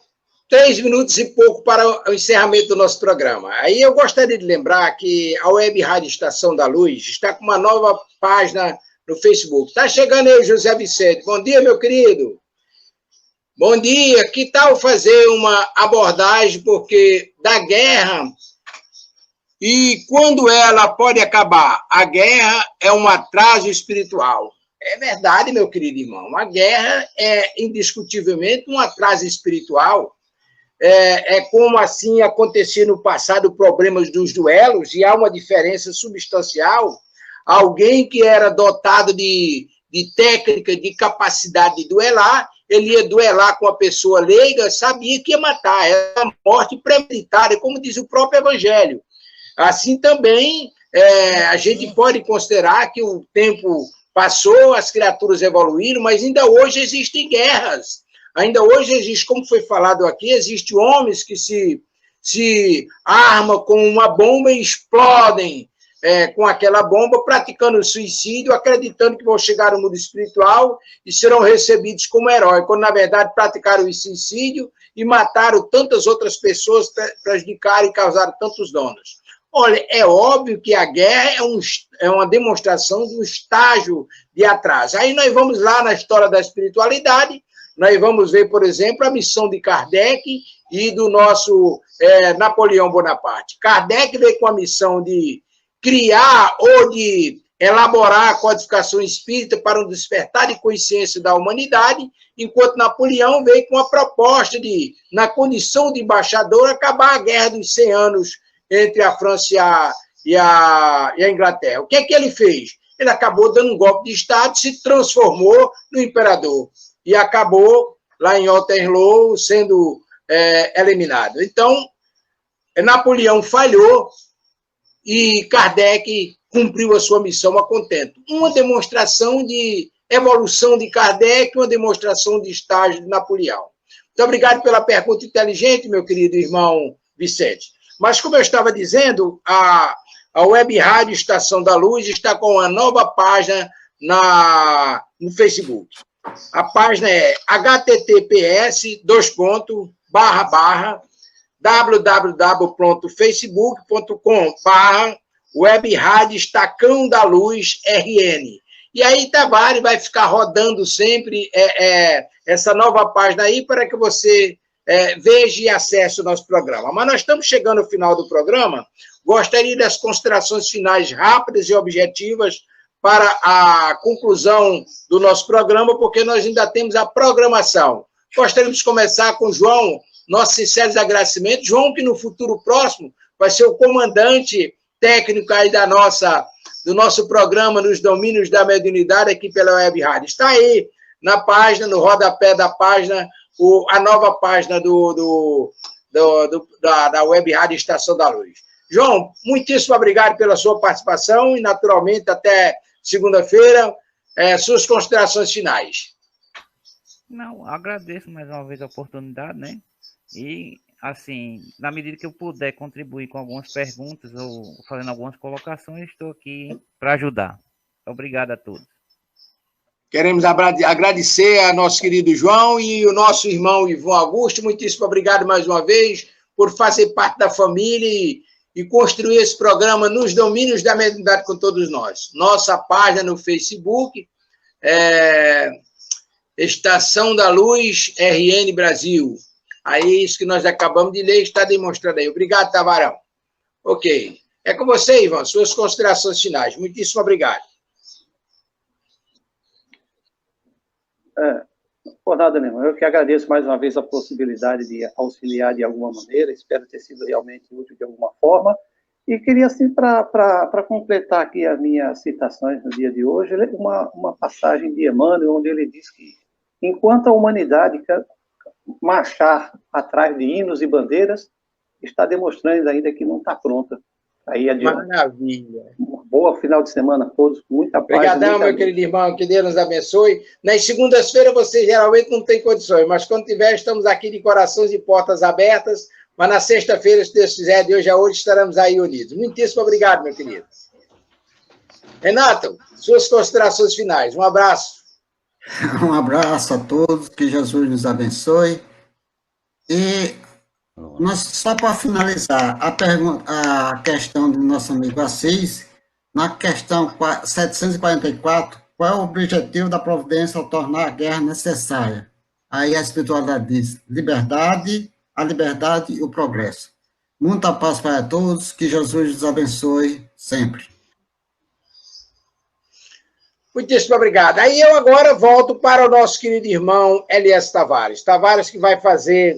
3 minutos e pouco para o encerramento do nosso programa. Aí eu gostaria de lembrar que a Web Rádio Estação da Luz está com uma nova página no Facebook. Está chegando aí o José Vicente. Bom dia, meu querido. Bom dia. Que tal fazer uma abordagem porque da guerra e quando ela pode acabar? A guerra é um atraso espiritual. É verdade, meu querido irmão. A guerra é indiscutivelmente um atraso espiritual. Como assim acontecia no passado problemas dos duelos, e há uma diferença substancial. Alguém que era dotado de técnica, de capacidade de duelar, ele ia duelar com a pessoa leiga, sabia que ia matar. Era uma morte premeditada, como diz o próprio Evangelho. Assim também, a gente pode considerar que o tempo passou, as criaturas evoluíram, mas ainda hoje existem guerras. Ainda hoje existe, como foi falado aqui, existem homens que se armam com uma bomba e explodem com aquela bomba, praticando suicídio, acreditando que vão chegar no mundo espiritual e serão recebidos como herói, quando, na verdade, praticaram o suicídio e mataram tantas outras pessoas, prejudicaram e causaram tantos danos. Olha, é óbvio que a guerra é uma demonstração de um estágio de atraso. Aí nós vamos lá na história da espiritualidade, nós vamos ver, por exemplo, a missão de Kardec e do nosso Napoleão Bonaparte. Kardec veio com a missão de criar ou de elaborar a codificação espírita para um despertar de consciência da humanidade, enquanto Napoleão veio com a proposta de, na condição de embaixador, acabar a guerra dos 100 anos entre a França e a Inglaterra. O que é que ele fez? Ele acabou dando um golpe de Estado, se transformou no imperador e acabou, lá em Waterloo, sendo eliminado. Então, Napoleão falhou e Kardec cumpriu a sua missão a contento. Uma demonstração de evolução de Kardec, uma demonstração de estágio de Napoleão. Muito obrigado pela pergunta inteligente, meu querido irmão Vicente. Mas, como eu estava dizendo, a Web Rádio Estação da Luz está com uma nova página no Facebook. A página é https:// www.facebook.com/webradio Estacão da Luz RN. E aí, Tavares vai ficar rodando sempre essa nova página aí para que você veja e acesse o nosso programa. Mas nós estamos chegando ao final do programa. Gostaria das considerações finais rápidas e objetivas para a conclusão do nosso programa, porque nós ainda temos a programação. Gostaríamos de começar com o João, nossos sinceros agradecimentos. João, que no futuro próximo vai ser o comandante técnico aí do nosso programa nos domínios da mediunidade aqui pela Web Rádio. Está aí na página, no rodapé da página, a nova página da Web Rádio Estação da Luz. João, muitíssimo obrigado pela sua participação e, naturalmente, até segunda-feira, suas considerações finais. Não, agradeço mais uma vez a oportunidade, né? E, assim, na medida que eu puder contribuir com algumas perguntas ou fazendo algumas colocações, estou aqui para ajudar. Obrigado a todos. Queremos agradecer a nosso querido João e o nosso irmão Ivon Augusto. Muitíssimo obrigado mais uma vez por fazer parte da família e construir esse programa nos domínios da mediunidade com todos nós. Nossa página no Facebook, Estação da Luz RN Brasil. Aí, isso que nós acabamos de ler está demonstrado aí. Obrigado, Tavarão. Ok. É com você, Ivan, suas considerações finais. Muitíssimo obrigado. Por nada, meu irmão. Eu que agradeço mais uma vez a possibilidade de auxiliar de alguma maneira. Espero ter sido realmente útil de alguma forma. E queria, assim, para completar aqui as minhas citações no dia de hoje, uma passagem de Emmanuel, onde ele diz que, enquanto a humanidade marchar atrás de hinos e bandeiras, está demonstrando ainda que não está pronta. Aí adiante. Maravilha. Boa final de semana a todos, com muita paz. Obrigadão, meu querido irmão, que Deus nos abençoe. Nas segundas-feiras você geralmente não tem condições, mas quando tiver, estamos aqui de corações e portas abertas, mas na sexta-feira, se Deus quiser, de hoje a hoje, estaremos aí unidos. Muitíssimo obrigado, meu querido. Renato, suas considerações finais. Um abraço. Um abraço a todos, que Jesus nos abençoe. E só para finalizar, a questão do nosso amigo Assis, na questão 744, qual é o objetivo da providência ao tornar a guerra necessária? Aí a espiritualidade diz, a liberdade e o progresso. Muita paz para todos, que Jesus nos abençoe sempre. Muitíssimo obrigado. Aí eu agora volto para o nosso querido irmão Elias Tavares. Tavares que vai fazer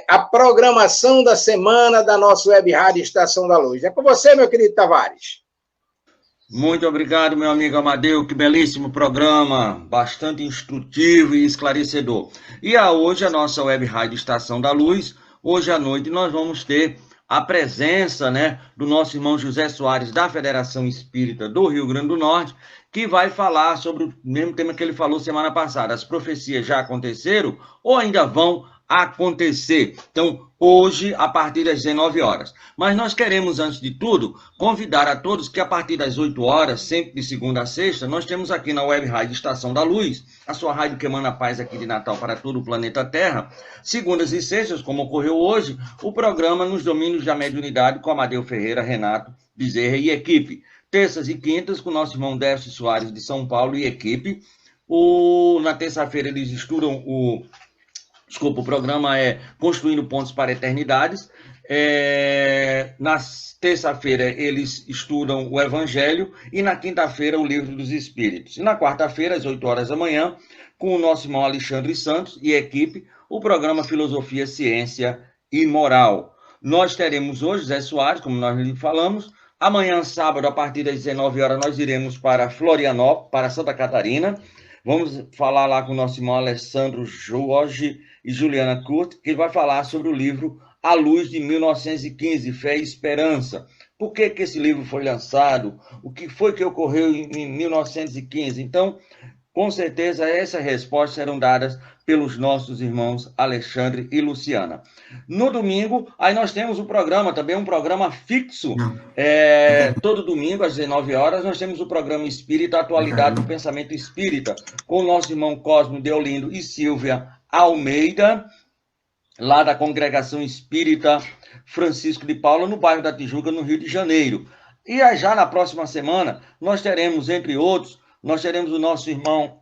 a programação da semana da nossa Web Rádio Estação da Luz. É com você, meu querido Tavares. Muito obrigado, meu amigo Amadeu. Que belíssimo programa, bastante instrutivo e esclarecedor. E hoje a nossa Web Rádio Estação da Luz, hoje à noite nós vamos ter a presença, do nosso irmão José Soares, da Federação Espírita do Rio Grande do Norte, que vai falar sobre o mesmo tema que ele falou semana passada. As profecias já aconteceram ou ainda vão acontecer? Então, hoje, a partir das 19 horas. Mas nós queremos, antes de tudo, convidar a todos que a partir das 8 horas, sempre de segunda a sexta, nós temos aqui na Web Rádio Estação da Luz, a sua rádio que emana paz aqui de Natal para todo o planeta Terra, segundas e sextas, como ocorreu hoje, o programa nos domínios da mediunidade com Amadeu Ferreira, Renato Bezerra e equipe. Terças e quintas com nosso irmão Décio Soares de São Paulo e equipe. Na terça-feira eles estudam o programa é Construindo Pontos para Eternidades. Na terça-feira eles estudam o Evangelho e na quinta-feira o Livro dos Espíritos. E na quarta-feira, às 8 horas da manhã, com o nosso irmão Alexandre Santos e equipe, o programa Filosofia, Ciência e Moral. Nós teremos hoje Zé Soares, como nós lhe falamos. Amanhã, sábado, a partir das 19 horas, nós iremos para Florianópolis, para Santa Catarina. Vamos falar lá com o nosso irmão Alessandro Jorge e Juliana Kurt, que vai falar sobre o livro A Luz de 1915, Fé e Esperança. Por que esse livro foi lançado? O que foi que ocorreu em 1915? Então, com certeza, essas respostas serão dadas pelos nossos irmãos Alexandre e Luciana. No domingo, aí nós temos o programa, também um programa fixo. Todo domingo, às 19 horas, nós temos o programa Espírita, Atualidade do Pensamento Espírita, com o nosso irmão Cosmo Deolindo e Silvia Almeida. lá da Congregação Espírita Francisco de Paula, no bairro da Tijuca, no Rio de Janeiro. E já na próxima semana, nós teremos, entre outros, nós teremos o nosso irmão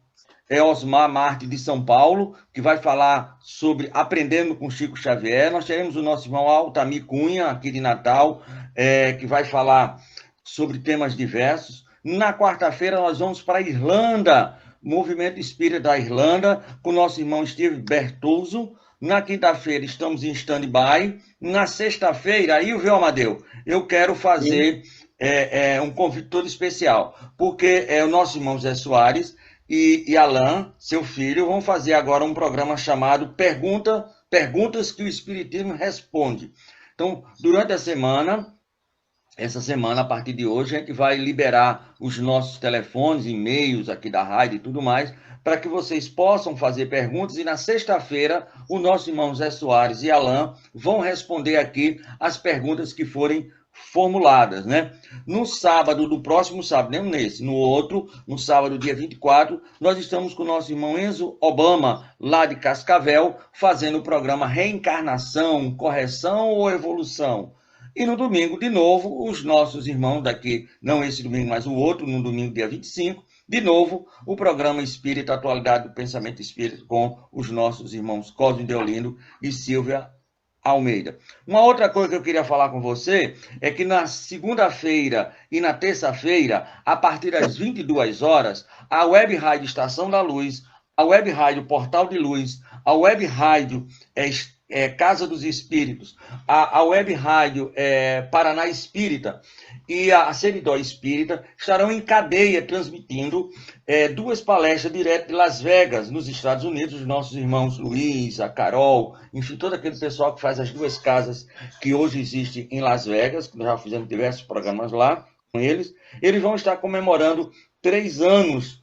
Osmar Marte, de São Paulo, que vai falar sobre Aprendendo com Chico Xavier. Nós teremos o nosso irmão Altamir Cunha, aqui de Natal, que vai falar sobre temas diversos. Na quarta-feira, nós vamos para a Irlanda, Movimento Espírita da Irlanda, com o nosso irmão Steve Bertuzzo. Na quinta-feira, estamos em stand-by. Na sexta-feira, aí, viu, Amadeu, eu quero fazer um convite todo especial, porque o nosso irmão Zé Soares e Alain, seu filho, vão fazer agora um programa chamado Perguntas que o Espiritismo Responde. Então, durante essa semana, a partir de hoje, a gente vai liberar os nossos telefones, e-mails aqui da rádio e tudo mais, para que vocês possam fazer perguntas, e na sexta-feira, o nosso irmão Zé Soares e Alain vão responder aqui as perguntas que forem formuladas, né? No sábado, do próximo sábado, nem nesse, no outro, no sábado, dia 24, nós estamos com o nosso irmão Enzo Obama, lá de Cascavel, fazendo o programa Reencarnação, Correção ou Evolução. E no domingo, de novo, os nossos irmãos daqui, não esse domingo, mas o outro, no domingo, dia 25, de novo, o programa Espírita Atualidade do Pensamento Espírita, com os nossos irmãos Cosme Deolindo e Silvia Almeida. Uma outra coisa que eu queria falar com você é que na segunda-feira e na terça-feira, a partir das 22 horas, a Web Rádio Estação da Luz, a Web Rádio Portal de Luz, a Web Rádio Casa dos Espíritos, a Web Rádio Paraná Espírita e a Seridó Espírita estarão em cadeia transmitindo duas palestras direto de Las Vegas, nos Estados Unidos, os nossos irmãos Luiz, a Carol, enfim, todo aquele pessoal que faz as duas casas que hoje existem em Las Vegas, que nós já fizemos diversos programas lá com eles. Eles vão estar comemorando 3 anos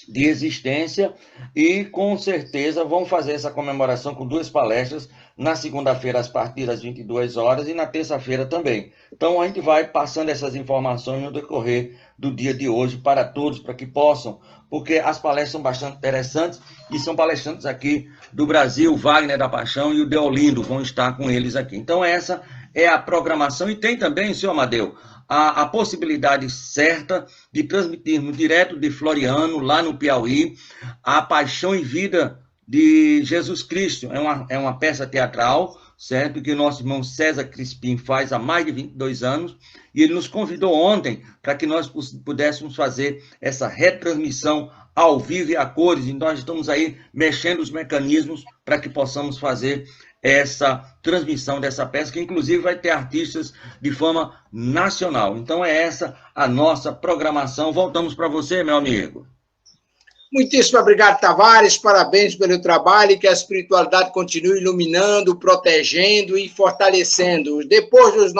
de existência e, com certeza, vão fazer essa comemoração com 2 palestras na segunda-feira, a partir das 22 horas, e na terça-feira também. Então, a gente vai passando essas informações no decorrer do dia de hoje para todos, para que possam, porque as palestras são bastante interessantes e são palestrantes aqui do Brasil, Wagner da Paixão e o Deolindo vão estar com eles aqui. Então, essa é a programação. E tem também, senhor Amadeu, a possibilidade certa de transmitirmos direto de Floriano, lá no Piauí, a Paixão e Vida de Jesus Cristo. É uma peça teatral, certo? Que o nosso irmão César Crispim faz há mais de 22 anos, e ele nos convidou ontem para que nós pudéssemos fazer essa retransmissão ao vivo e a cores, e nós estamos aí mexendo os mecanismos para que possamos fazer essa transmissão dessa peça, que inclusive vai ter artistas de fama nacional. Então é essa a nossa programação. Voltamos para você, meu amigo. Muitíssimo obrigado, Tavares, parabéns pelo trabalho e que a espiritualidade continue iluminando, protegendo e fortalecendo. Depois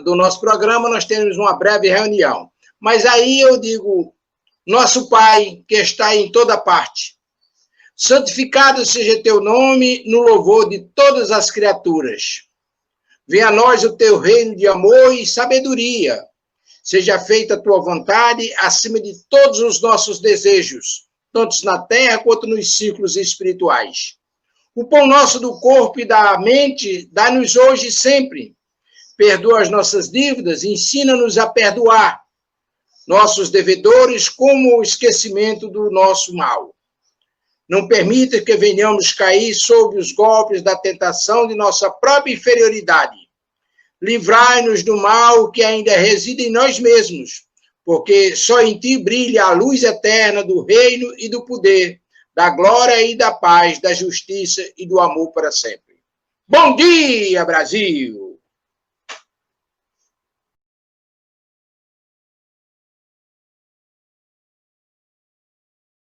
do nosso programa, nós temos uma breve reunião. Mas aí eu digo, nosso Pai, que está em toda parte, santificado seja teu nome no louvor de todas as criaturas. Venha a nós o teu reino de amor e sabedoria. Seja feita a tua vontade acima de todos os nossos desejos, tanto na terra quanto nos ciclos espirituais. O pão nosso do corpo e da mente, dá-nos hoje e sempre. Perdoa as nossas dívidas e ensina-nos a perdoar nossos devedores, como o esquecimento do nosso mal. Não permita que venhamos cair sob os golpes da tentação de nossa própria inferioridade. Livrai-nos do mal que ainda reside em nós mesmos, porque só em ti brilha a luz eterna do reino e do poder, da glória e da paz, da justiça e do amor para sempre. Bom dia, Brasil!